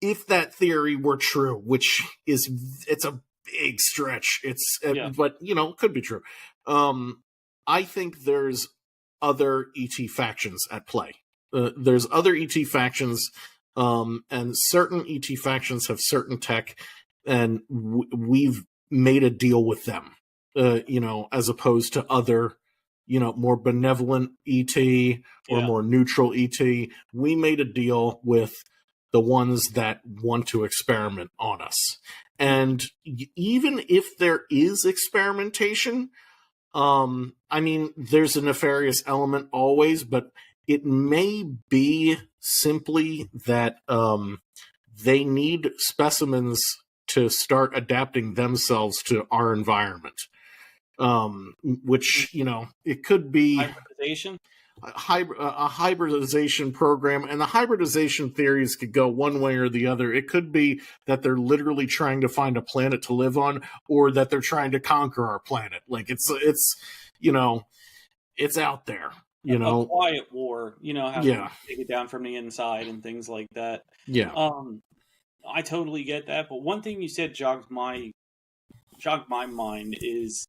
Speaker 2: if that theory were true, which it's a big stretch, but it could be true. I think there's other ET factions at play. There's other ET factions, and certain ET factions have certain tech, and we've made a deal with them, as opposed to other, more benevolent ET or more neutral ET. We made a deal with the ones that want to experiment on us. And even if there is experimentation, there's a nefarious element always, but it may be simply that they need specimens to start adapting themselves to our environment, which, it could be
Speaker 1: hybridization.
Speaker 2: A hybridization program, and the hybridization theories could go one way or the other. It could be that they're literally trying to find a planet to live on, or that they're trying to conquer our planet. Like it's out there.
Speaker 1: A quiet war. How to take it down from the inside and things like that.
Speaker 2: Yeah.
Speaker 1: I totally get that, but one thing you said jogged my mind is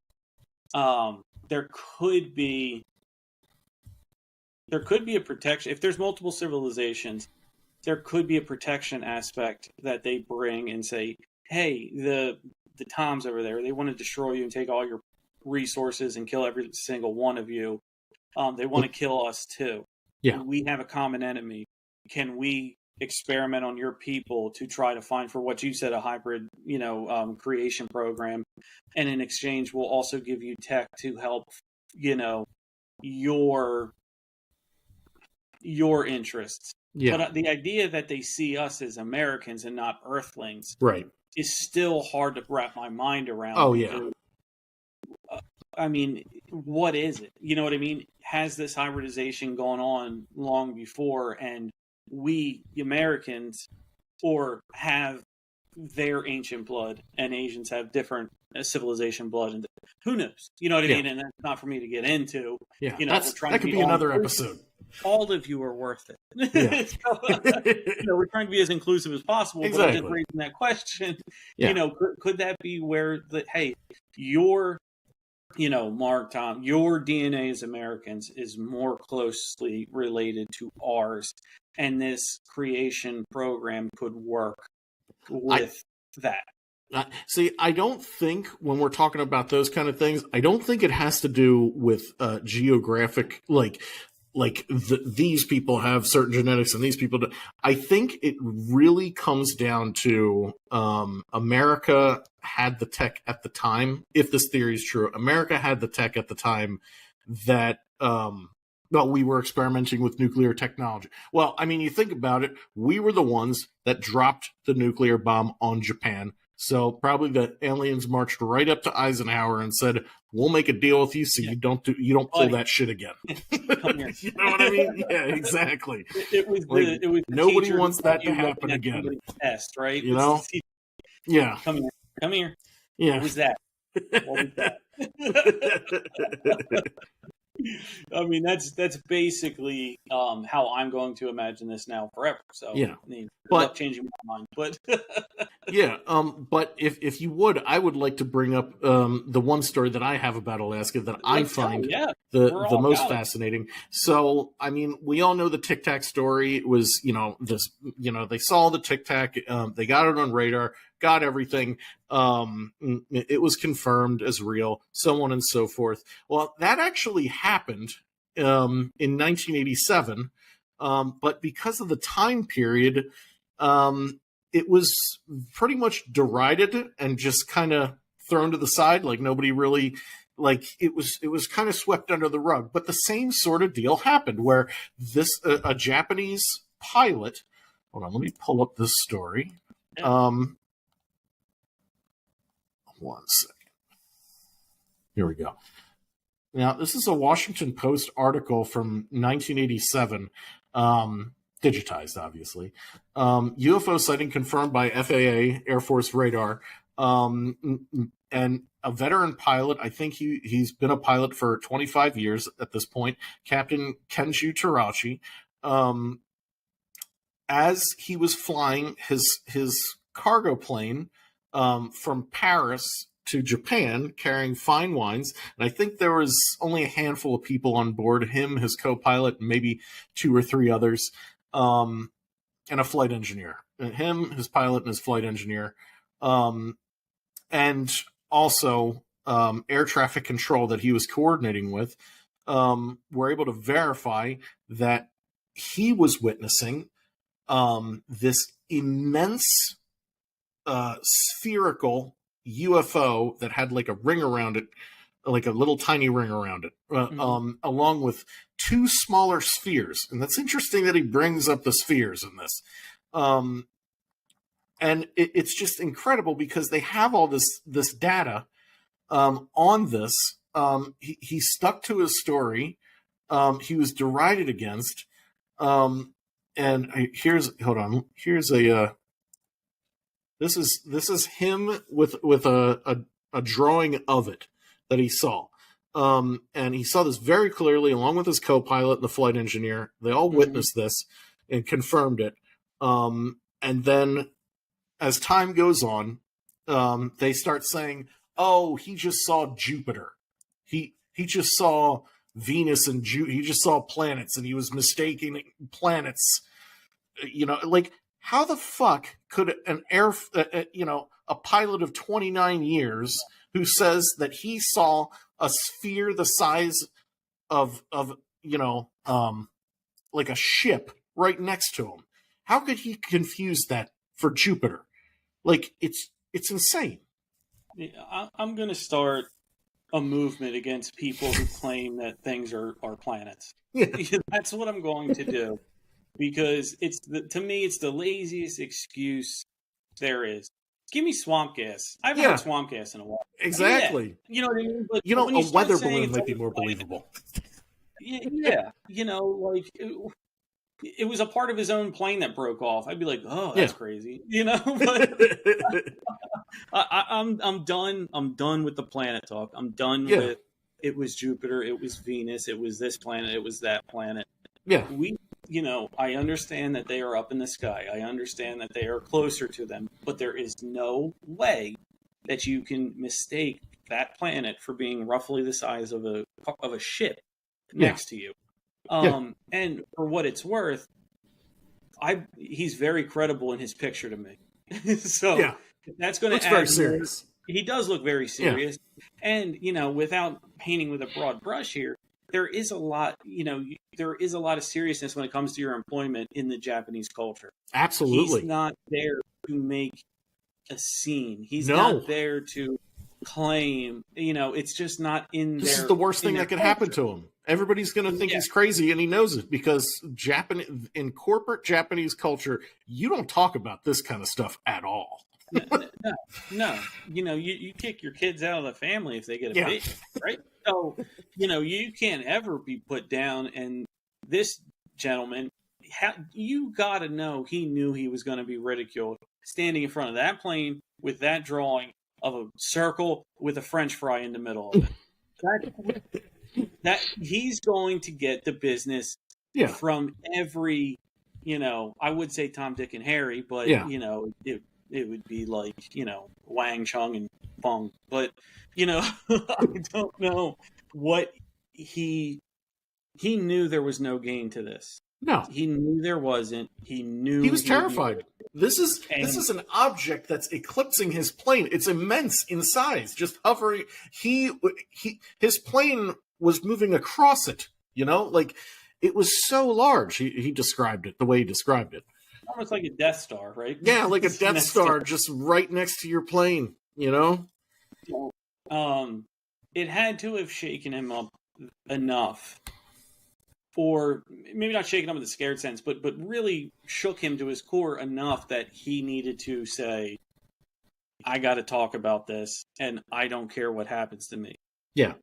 Speaker 1: there could be a protection if there's multiple civilizations. there could be a protection aspect that they bring and say, hey, the Toms over there, they want to destroy you and take all your resources and kill every single one of you. They want to kill us too.
Speaker 2: Yeah.
Speaker 1: We have a common enemy. Can we experiment on your people to try to find, for what you said, a hybrid, creation program? And in exchange, we'll also give you tech to help, your interests.
Speaker 2: Yeah.
Speaker 1: But the idea that they see us as Americans and not Earthlings,
Speaker 2: right,
Speaker 1: is still hard to wrap my mind around.
Speaker 2: Oh,
Speaker 1: because, I mean, what is it? You know what I mean? Has this hybridization gone on long before, and we Americans, or have their ancient blood and Asians have different civilization blood? And who knows? You know what I mean? And that's not for me to get into.
Speaker 2: Yeah,
Speaker 1: that
Speaker 2: could be another episode.
Speaker 1: All of you are worth it.
Speaker 2: Yeah.
Speaker 1: So, we're trying to be as inclusive as possible.
Speaker 2: Exactly.
Speaker 1: But just raising that question,
Speaker 2: Yeah.
Speaker 1: could that be where your, Mark, Tom, your DNA as Americans is more closely related to ours, and this creation program could work with that?
Speaker 2: See, I don't think when we're talking about those kind of things, I don't think it has to do with geographic, these people have certain genetics and these people do. I think it really comes down to America had the tech at the time. If this theory is true, America had the tech at the time that we were experimenting with nuclear technology. Well, I mean, you think about it, we were the ones that dropped the nuclear bomb on Japan. So probably the aliens marched right up to Eisenhower and said, "We'll make a deal with you, so you don't pull that shit again."
Speaker 1: Come here.
Speaker 2: You know what I mean? Yeah, exactly.
Speaker 1: It was
Speaker 2: nobody wants that to happen again.
Speaker 1: Test, right?
Speaker 2: You know? Yeah.
Speaker 1: Come here.
Speaker 2: Yeah.
Speaker 1: What was that? I mean, that's basically how I'm going to imagine this now forever. So
Speaker 2: yeah,
Speaker 1: but changing my mind. But
Speaker 2: yeah, but if you would, I would like to bring up the one story that I have about Alaska that I find the most fascinating. So, I mean, we all know the Tic Tac story. It was they saw the Tic Tac, they got it on radar, got everything. It was confirmed as real, so on and so forth. Well, that actually happened in 1987, but because of the time period, it was pretty much derided and just kind of thrown to the side, like nobody really, it was kind of swept under the rug. But the same sort of deal happened where a Japanese pilot. Hold on, let me pull up this story. One second. Here we go. Now, this is a Washington Post article from 1987, digitized, obviously. UFO sighting confirmed by FAA Air Force radar. And a veteran pilot, I think he's been a pilot for 25 years at this point, Captain Kenju Terachi, as he was flying his cargo plane from Paris to Japan carrying fine wines, and I think there was only a handful of people on board, him, his co-pilot, and maybe 2 or 3 others, and a flight engineer. Him, his pilot, and his flight engineer. And also air traffic control that he was coordinating with were able to verify that he was witnessing this immense spherical UFO that had like a ring around it, like a little tiny ring around it, along with 2 smaller spheres. And that's interesting that he brings up the spheres in this. And it's just incredible because they have all this data on this. He stuck to his story. He was derided against. And here's a this is him with a drawing of it that he saw. And he saw this very clearly along with his co-pilot and the flight engineer. They all witnessed this and confirmed it. And then as time goes on, they start saying, "Oh, he just saw Jupiter. He just saw Venus and he just saw planets, and he was mistaking planets like how the fuck could an a pilot of 29 years who says that he saw a sphere the size of like a ship right next to him, how could he confuse that for Jupiter? Like it's insane.
Speaker 1: I'm going to start a movement against people who claim that things are planets.
Speaker 2: Yeah.
Speaker 1: That's what I'm going to do, because to me it's the laziest excuse there is. Give me swamp gas. I haven't heard swamp gas in a while.
Speaker 2: Exactly.
Speaker 1: Yeah. You know what I mean? But
Speaker 2: a weather balloon might be more
Speaker 1: planet,
Speaker 2: believable.
Speaker 1: Yeah. Like it was a part of his own plane that broke off. I'd be like, oh, that's crazy. But I'm done. I'm done with the planet talk. I'm done with it was Jupiter, it was Venus, it was this planet, it was that planet.
Speaker 2: Yeah.
Speaker 1: I understand that they are up in the sky. I understand that they are closer to them, but there is no way that you can mistake that planet for being roughly the size of a ship next to you. And for what it's worth, he's very credible in his picture to me. So that's going to add
Speaker 2: very serious.
Speaker 1: He does look very serious. And, without painting with a broad brush here, there is a lot, there is a lot of seriousness when it comes to your employment in the Japanese culture.
Speaker 2: Absolutely.
Speaker 1: He's not there to make a scene. He's not there to claim, it's just not in there.
Speaker 2: This is the worst thing that could happen to him. Everybody's going to think he's crazy, and he knows it, because in corporate Japanese culture, you don't talk about this kind of stuff at all.
Speaker 1: No. You kick your kids out of the family if they get a baby, right? So, you can't ever be put down. And this gentleman, you got to know he knew he was going to be ridiculed standing in front of that plane with that drawing of a circle with a French fry in the middle of it. That he's going to get the business from every, I would say Tom, Dick, and Harry, but it would be like, Wang, Chung, and Fung. But, I don't know what he knew there was no gain to this.
Speaker 2: No.
Speaker 1: He knew there wasn't. He knew
Speaker 2: he was terrified. This is an object that's eclipsing his plane. It's immense in size, just hovering. His plane was moving across it, like it was so large. He described it the way he described it.
Speaker 1: Almost like a Death Star, right?
Speaker 2: Yeah, like a Death Star just right next to your plane,
Speaker 1: It had to have shaken him up enough, or maybe not shaken up in the scared sense, but really shook him to his core enough that he needed to say, I got to talk about this, and I don't care what happens to me.
Speaker 2: Yeah.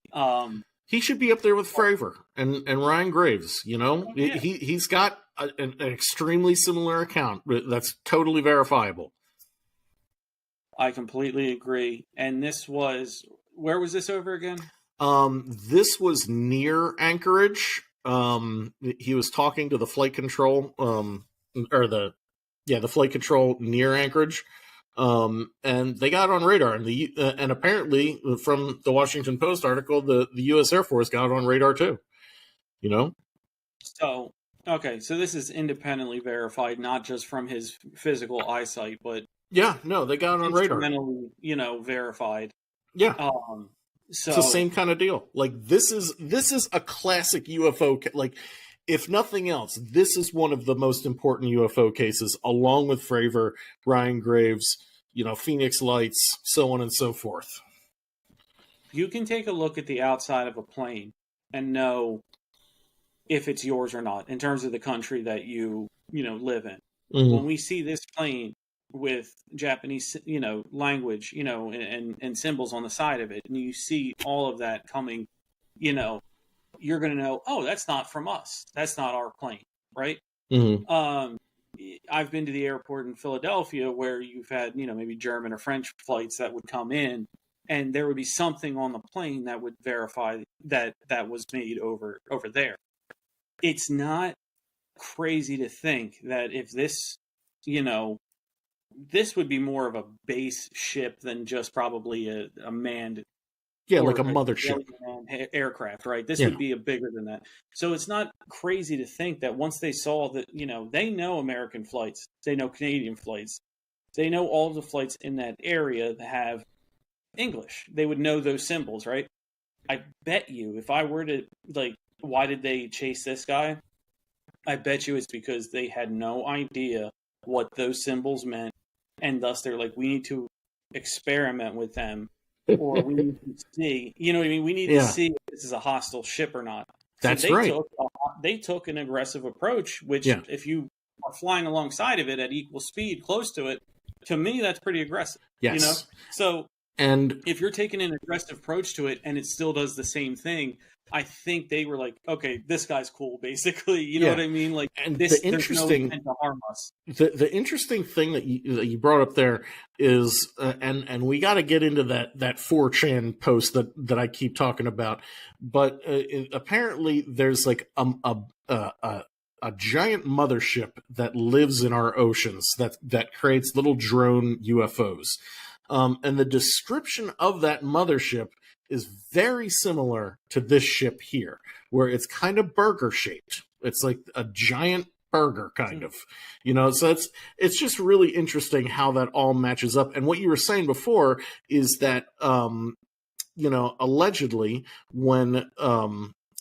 Speaker 2: He should be up there with Fravor and Ryan Graves, He's got an extremely similar account that's totally verifiable.
Speaker 1: I completely agree. And where was this over again?
Speaker 2: This was near Anchorage. He was talking to the flight control, the flight control near Anchorage. And they got on radar, and apparently from the Washington Post article, the U.S. Air Force got on radar too.
Speaker 1: So this is independently verified, not just from his physical eyesight, but
Speaker 2: they got on radar.
Speaker 1: Instrumentally, verified.
Speaker 2: Yeah.
Speaker 1: So
Speaker 2: it's the same kind of deal. Like this is a classic UFO. Like, if nothing else, this is one of the most important UFO cases, along with Fravor, Ryan Graves, Phoenix Lights, so on and so forth.
Speaker 1: You can take a look at the outside of a plane and know if it's yours or not in terms of the country that you live in. Mm-hmm. When we see this plane with Japanese, language, and symbols on the side of it, and you see all of that coming, you're going to know, oh, that's not from us. That's not our plane, right? Mm-hmm. I've been to the airport in Philadelphia where you've had, maybe German or French flights that would come in, and there would be something on the plane that would verify that was made over there. It's not crazy to think that if this, this would be more of a base ship than just probably a manned
Speaker 2: Yeah, like a
Speaker 1: or
Speaker 2: mothership.
Speaker 1: aircraft, right? This
Speaker 2: Yeah.
Speaker 1: would be a bigger than that. So it's not crazy to think that once they saw that, they know American flights, they know Canadian flights, they know all the flights in that area that have English. They would know those symbols, right? I bet you if I were to, like, why did they chase this guy? I bet you it's because they had no idea what those symbols meant, and thus they're like, we need to experiment with them, or we need to see, you know what I mean? We need to
Speaker 2: Yeah,
Speaker 1: see if this is a hostile ship or not. So
Speaker 2: that's right.
Speaker 1: they took an aggressive approach, which
Speaker 2: Yeah.
Speaker 1: if you are flying alongside of it at equal speed, close to it, to me that's pretty aggressive.
Speaker 2: Yes.
Speaker 1: So
Speaker 2: And
Speaker 1: if you're taking an aggressive approach to it and it still does the same thing, I think they were like, okay, this guy's cool, basically. You know
Speaker 2: yeah,
Speaker 1: what I mean? Like
Speaker 2: and
Speaker 1: this, there's no intent to harm us.
Speaker 2: the interesting thing that you brought up there is, and we got to get into that 4chan post that I keep talking about, but apparently there's like a giant mothership that lives in our oceans that creates little drone UFOs, and the description of that mothership is very similar to this ship here, where it's kind of burger shaped. It's like a giant burger, kind of, so it's just really interesting how that all matches up. And what you were saying before is that allegedly when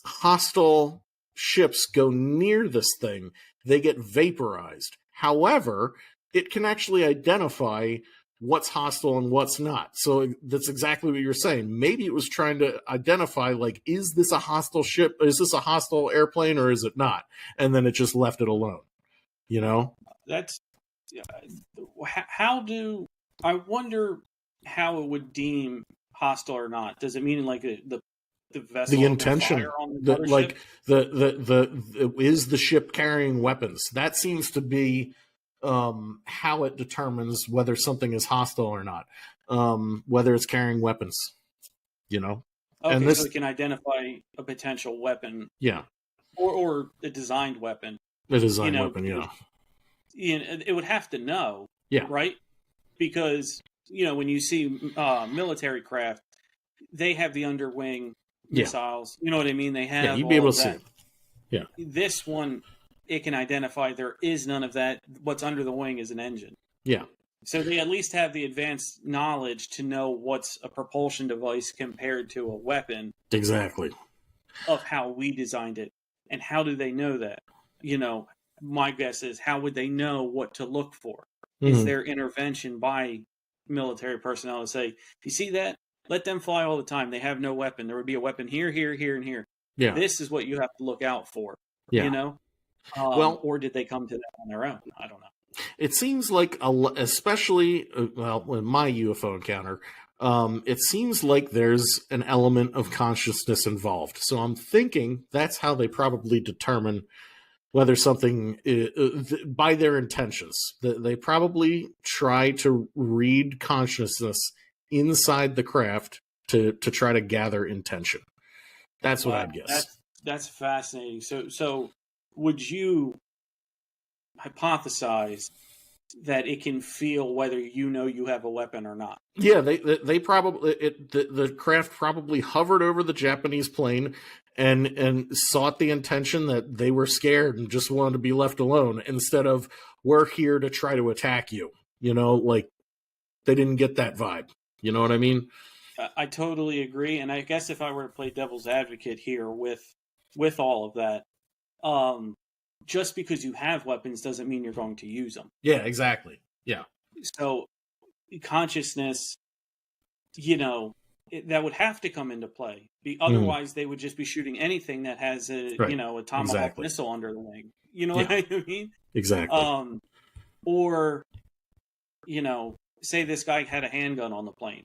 Speaker 2: hostile ships go near this thing, they get vaporized. However, it can actually identify what's hostile and what's not. So that's exactly what you're saying. Maybe it was trying to identify, like, is this a hostile ship? Is this a hostile airplane, or is it not? And then it just left it alone.
Speaker 1: That's I wonder how it would deem hostile or not. Does it mean like the vessel,
Speaker 2: the intention,
Speaker 1: fire on the
Speaker 2: like is the ship carrying weapons? That seems to be how it determines whether something is hostile or not, whether it's carrying weapons,
Speaker 1: Okay,
Speaker 2: and
Speaker 1: so it can identify a potential weapon,
Speaker 2: yeah,
Speaker 1: or a designed weapon.
Speaker 2: a designed weapon, yeah.
Speaker 1: It would have to know,
Speaker 2: yeah,
Speaker 1: right? Because when you see military craft, they have the underwing missiles. You know what I mean? They have
Speaker 2: you'd be able to see it.
Speaker 1: Yeah. This one, it can identify there is none of that. What's under the wing is an engine.
Speaker 2: Yeah.
Speaker 1: So they at least have the advanced knowledge to know what's a propulsion device compared to a weapon.
Speaker 2: Exactly.
Speaker 1: Of how we designed it. And how do they know that? My guess is, how would they know what to look for? Mm-hmm. Is there intervention by military personnel to say, if you see that, let them fly all the time. They have no weapon. There would be a weapon here, here, here, and here.
Speaker 2: Yeah.
Speaker 1: This is what you have to look out for.
Speaker 2: Yeah.
Speaker 1: Or did they come to that on their own? I don't know.
Speaker 2: It seems like, especially, in my UFO encounter, it seems like there's an element of consciousness involved. So I'm thinking that's how they probably determine whether something, by their intentions. They probably try to read consciousness inside the craft to try to gather intention. That's what I'd guess.
Speaker 1: That's fascinating. So would you hypothesize that it can feel whether you have a weapon or not?
Speaker 2: Yeah, they probably the craft probably hovered over the Japanese plane and sought the intention that they were scared and just wanted to be left alone, instead of, we're here to try to attack you. Like, they didn't get that vibe. You know what I mean?
Speaker 1: I totally agree. And I guess if I were to play devil's advocate here with all of that, just because you have weapons doesn't mean you're going to use them.
Speaker 2: Yeah, exactly. Yeah. So
Speaker 1: consciousness, that would have to come into play. Otherwise, they would just be shooting anything that has a a Tomahawk missile under the wing. You know what I mean?
Speaker 2: Exactly.
Speaker 1: Or say this guy had a handgun on the plane.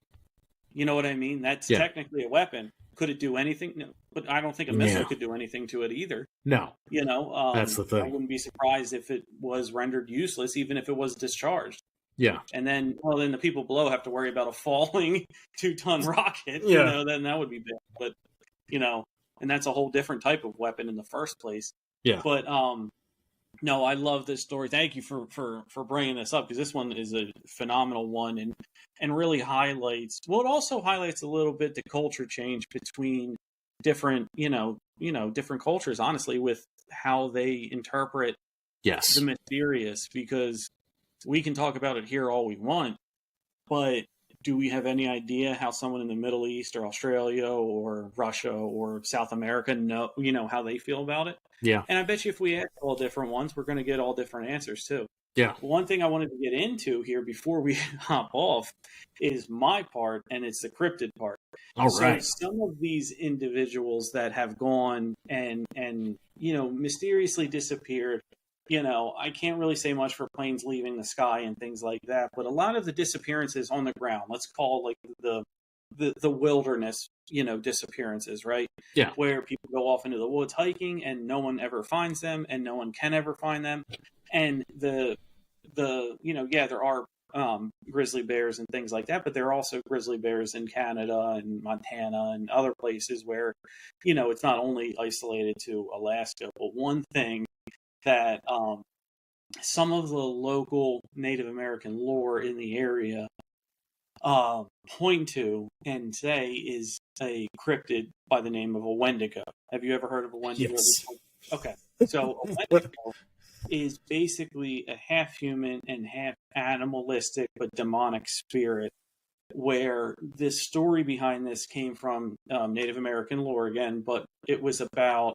Speaker 1: You know what I mean? That's technically a weapon. Could it do anything? No, but I don't think a missile could do anything to it either.
Speaker 2: No.
Speaker 1: That's
Speaker 2: the thing.
Speaker 1: I wouldn't be surprised if it was rendered useless, even if it was discharged.
Speaker 2: Yeah.
Speaker 1: And then the people below have to worry about a falling 2-ton rocket. Yeah. Then that would be bad. But, and that's a whole different type of weapon in the first place.
Speaker 2: Yeah.
Speaker 1: But No, I love this story. Thank you for bringing this up, because this one is a phenomenal one, and really highlights. Well, it also highlights a little bit the culture change between different different cultures. Honestly, with how they interpret the
Speaker 2: Yes.
Speaker 1: mysterious, because we can talk about it here all we want, but do we have any idea how someone in the Middle East or Australia or Russia or South America know how they feel about it?
Speaker 2: Yeah.
Speaker 1: And I bet you if we ask all different ones, we're going to get all different answers too.
Speaker 2: Yeah.
Speaker 1: One thing I wanted to get into here before we hop off is my part, and it's the cryptid part.
Speaker 2: All
Speaker 1: So
Speaker 2: right.
Speaker 1: some of these individuals that have gone and mysteriously disappeared, I can't really say much for planes leaving the sky and things like that, but a lot of the disappearances on the ground, let's call like the wilderness, disappearances, right?
Speaker 2: Yeah.
Speaker 1: Where people go off into the woods hiking and no one ever finds them and no one can ever find them. And there are grizzly bears and things like that, but there are also grizzly bears in Canada and Montana and other places where, it's not only isolated to Alaska. But one thing that some of the local Native American lore in the area point to and say is a cryptid by the name of a Wendigo. Have you ever heard of a Wendigo?
Speaker 2: Yes.
Speaker 1: Okay. So a Wendigo is basically a half human and half animalistic but demonic spirit, where this story behind this came from Native American lore again, but it was about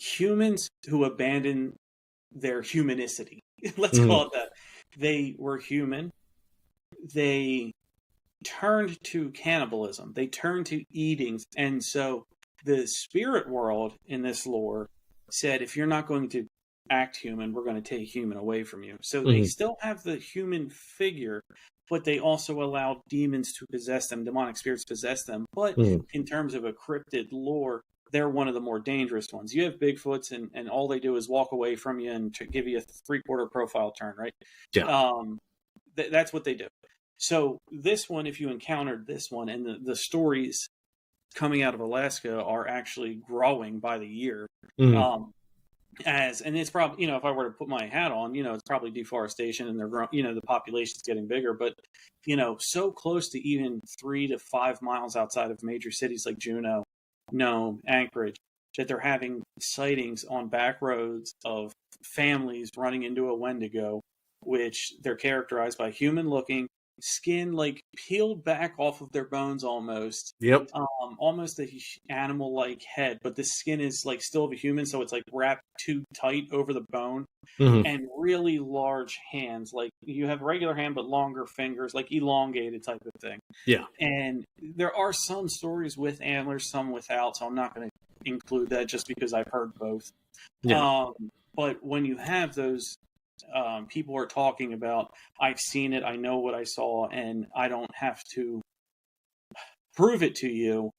Speaker 1: humans who abandoned their humanicity. Let's call it that. They were human. They turned to cannibalism. They turned to eating. And so the spirit world in this lore said, if you're not going to act human, we're going to take human away from you. So they still have the human figure, but they also allowed demons to possess them, demonic spirits possess them. But in terms of a cryptid lore, they're one of the more dangerous ones. You have Bigfoots, and all they do is walk away from you and give you a 3/4 profile turn, right?
Speaker 2: Yeah.
Speaker 1: That's what they do. So this one, if you encountered this one, and the stories coming out of Alaska are actually growing by the year. And it's probably, if I were to put my hat on, it's probably deforestation and they're growing, the population's getting bigger, but, so close to even 3 to 5 miles outside of major cities like Juneau, Nome, Anchorage, that they're having sightings on back roads of families running into a Wendigo, which they're characterized by human looking, skin like peeled back off of their bones almost.
Speaker 2: Yep.
Speaker 1: Almost a animal like head, but the skin is like still of a human, so it's like wrapped too tight over the bone. And really large hands, like you have regular hand but longer fingers, like elongated type of thing.
Speaker 2: Yeah.
Speaker 1: And there are some stories with antlers, some without, so I'm not going to include that just because I've heard both.
Speaker 2: Yeah.
Speaker 1: But when you have those, people are talking about, I've seen it, I know what I saw, and I don't have to prove it to you.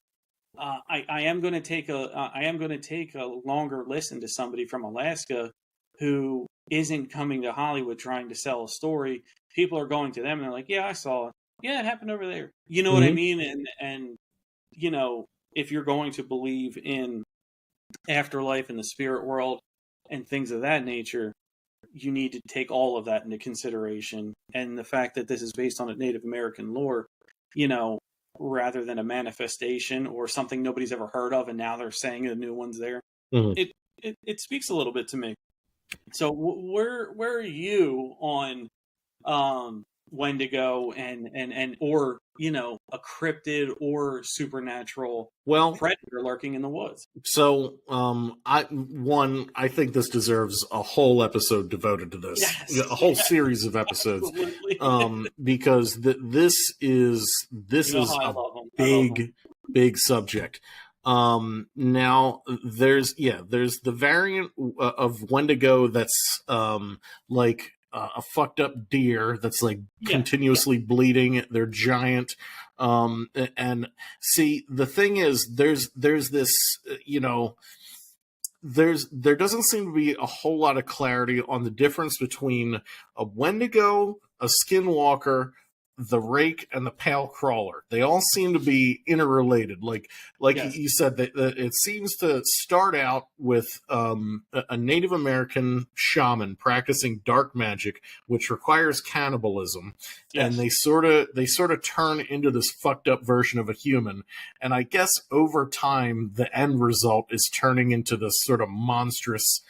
Speaker 1: I am going to take a longer listen to somebody from Alaska who isn't coming to Hollywood trying to sell a story. People are going to them and they're like, yeah, I saw it. Yeah, it happened over there. You know what I mean? And if you're going to believe in afterlife and the spirit world and things of that nature, you need to take all of that into consideration. And the fact that this is based on a Native American lore, rather than a manifestation or something nobody's ever heard of, and now they're saying the new one's there. It speaks a little bit to me. So where are you on Wendigo and or a cryptid or supernatural predator lurking in the woods?
Speaker 2: So I think this deserves a whole episode devoted to this.
Speaker 1: Yes,
Speaker 2: a whole series of episodes. Because this is a big subject. Now there's the variant of Wendigo that's like a fucked up deer that's like continuously bleeding. They're giant. And see, the thing is, there's this, there doesn't seem to be a whole lot of clarity on the difference between a Wendigo, a skinwalker, the rake, and the pale crawler. They all seem to be interrelated. Like
Speaker 1: Yes.
Speaker 2: you said, that it seems to start out with a Native American shaman practicing dark magic, which requires cannibalism,
Speaker 1: Yes.
Speaker 2: and they sort of turn into this fucked up version of a human. And I guess over time, the end result is turning into this sort of monstrous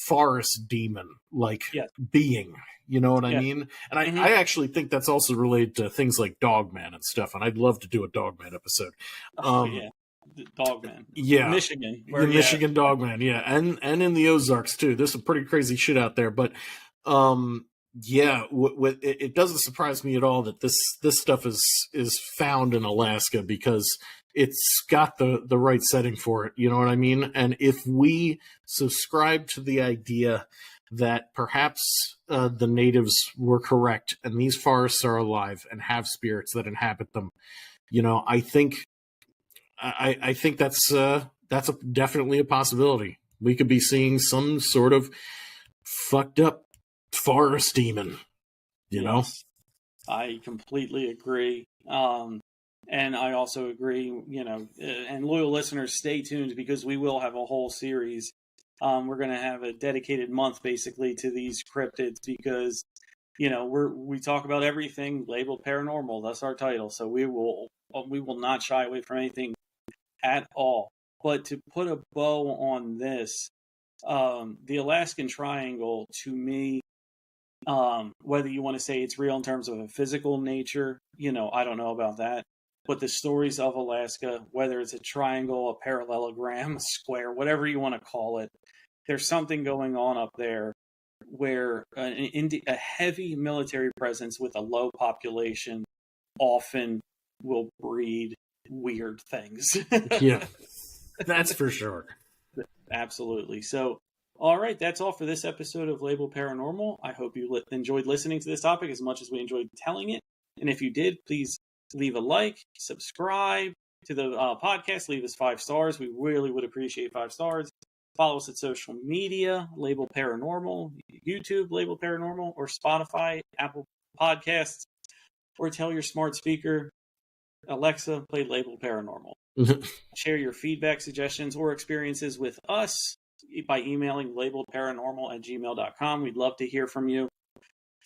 Speaker 2: forest demon like
Speaker 1: Yes.
Speaker 2: being. You know what I
Speaker 1: Yes.
Speaker 2: mean? And I actually think that's also related to things like Dogman and stuff. And I'd love to do a Dogman episode.
Speaker 1: Oh, yeah. The Dogman.
Speaker 2: Yeah.
Speaker 1: Michigan.
Speaker 2: The Michigan Dogman, yeah. And in the Ozarks, too. There's some pretty crazy shit out there. But, yeah, it doesn't surprise me at all that this stuff is found in Alaska, because it's got the right setting for it. You know what I mean? And if we subscribe to the idea that perhaps the natives were correct and these forests are alive and have spirits that inhabit them, you know, I think that's definitely a possibility. We could be seeing some sort of fucked up forest demon, you know?
Speaker 1: I completely agree. And I also agree, and loyal listeners, stay tuned, because we will have a whole series. We're going to have a dedicated month basically to these cryptids, because, we talk about everything labeled paranormal. That's our title. So we will not shy away from anything at all. But to put a bow on this, the Alaskan Triangle, to me, whether you want to say it's real in terms of a physical nature, I don't know about that. But the stories of Alaska, whether it's a triangle, a parallelogram, a square, whatever you want to call it, there's something going on up there where a heavy military presence with a low population often will breed weird things.
Speaker 2: Yeah, that's for sure.
Speaker 1: Absolutely. So, all right, that's all for this episode of Labeled Paranormal. I hope you enjoyed listening to this topic as much as we enjoyed telling it. And if you did, please leave a like, subscribe to the podcast, leave us 5 stars. We really would appreciate 5 stars. Follow us at social media, Labeled Paranormal, YouTube, Labeled Paranormal, or Spotify, Apple Podcasts, or tell your smart speaker, Alexa, play Labeled Paranormal. Share your feedback, suggestions, or experiences with us by emailing labeledparanormal@gmail.com. We'd love to hear from you.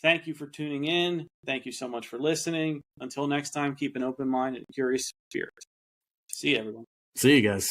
Speaker 1: Thank you for tuning in. Thank you so much for listening. Until next time, keep an open mind and a curious spirit. See you, everyone.
Speaker 2: See you guys.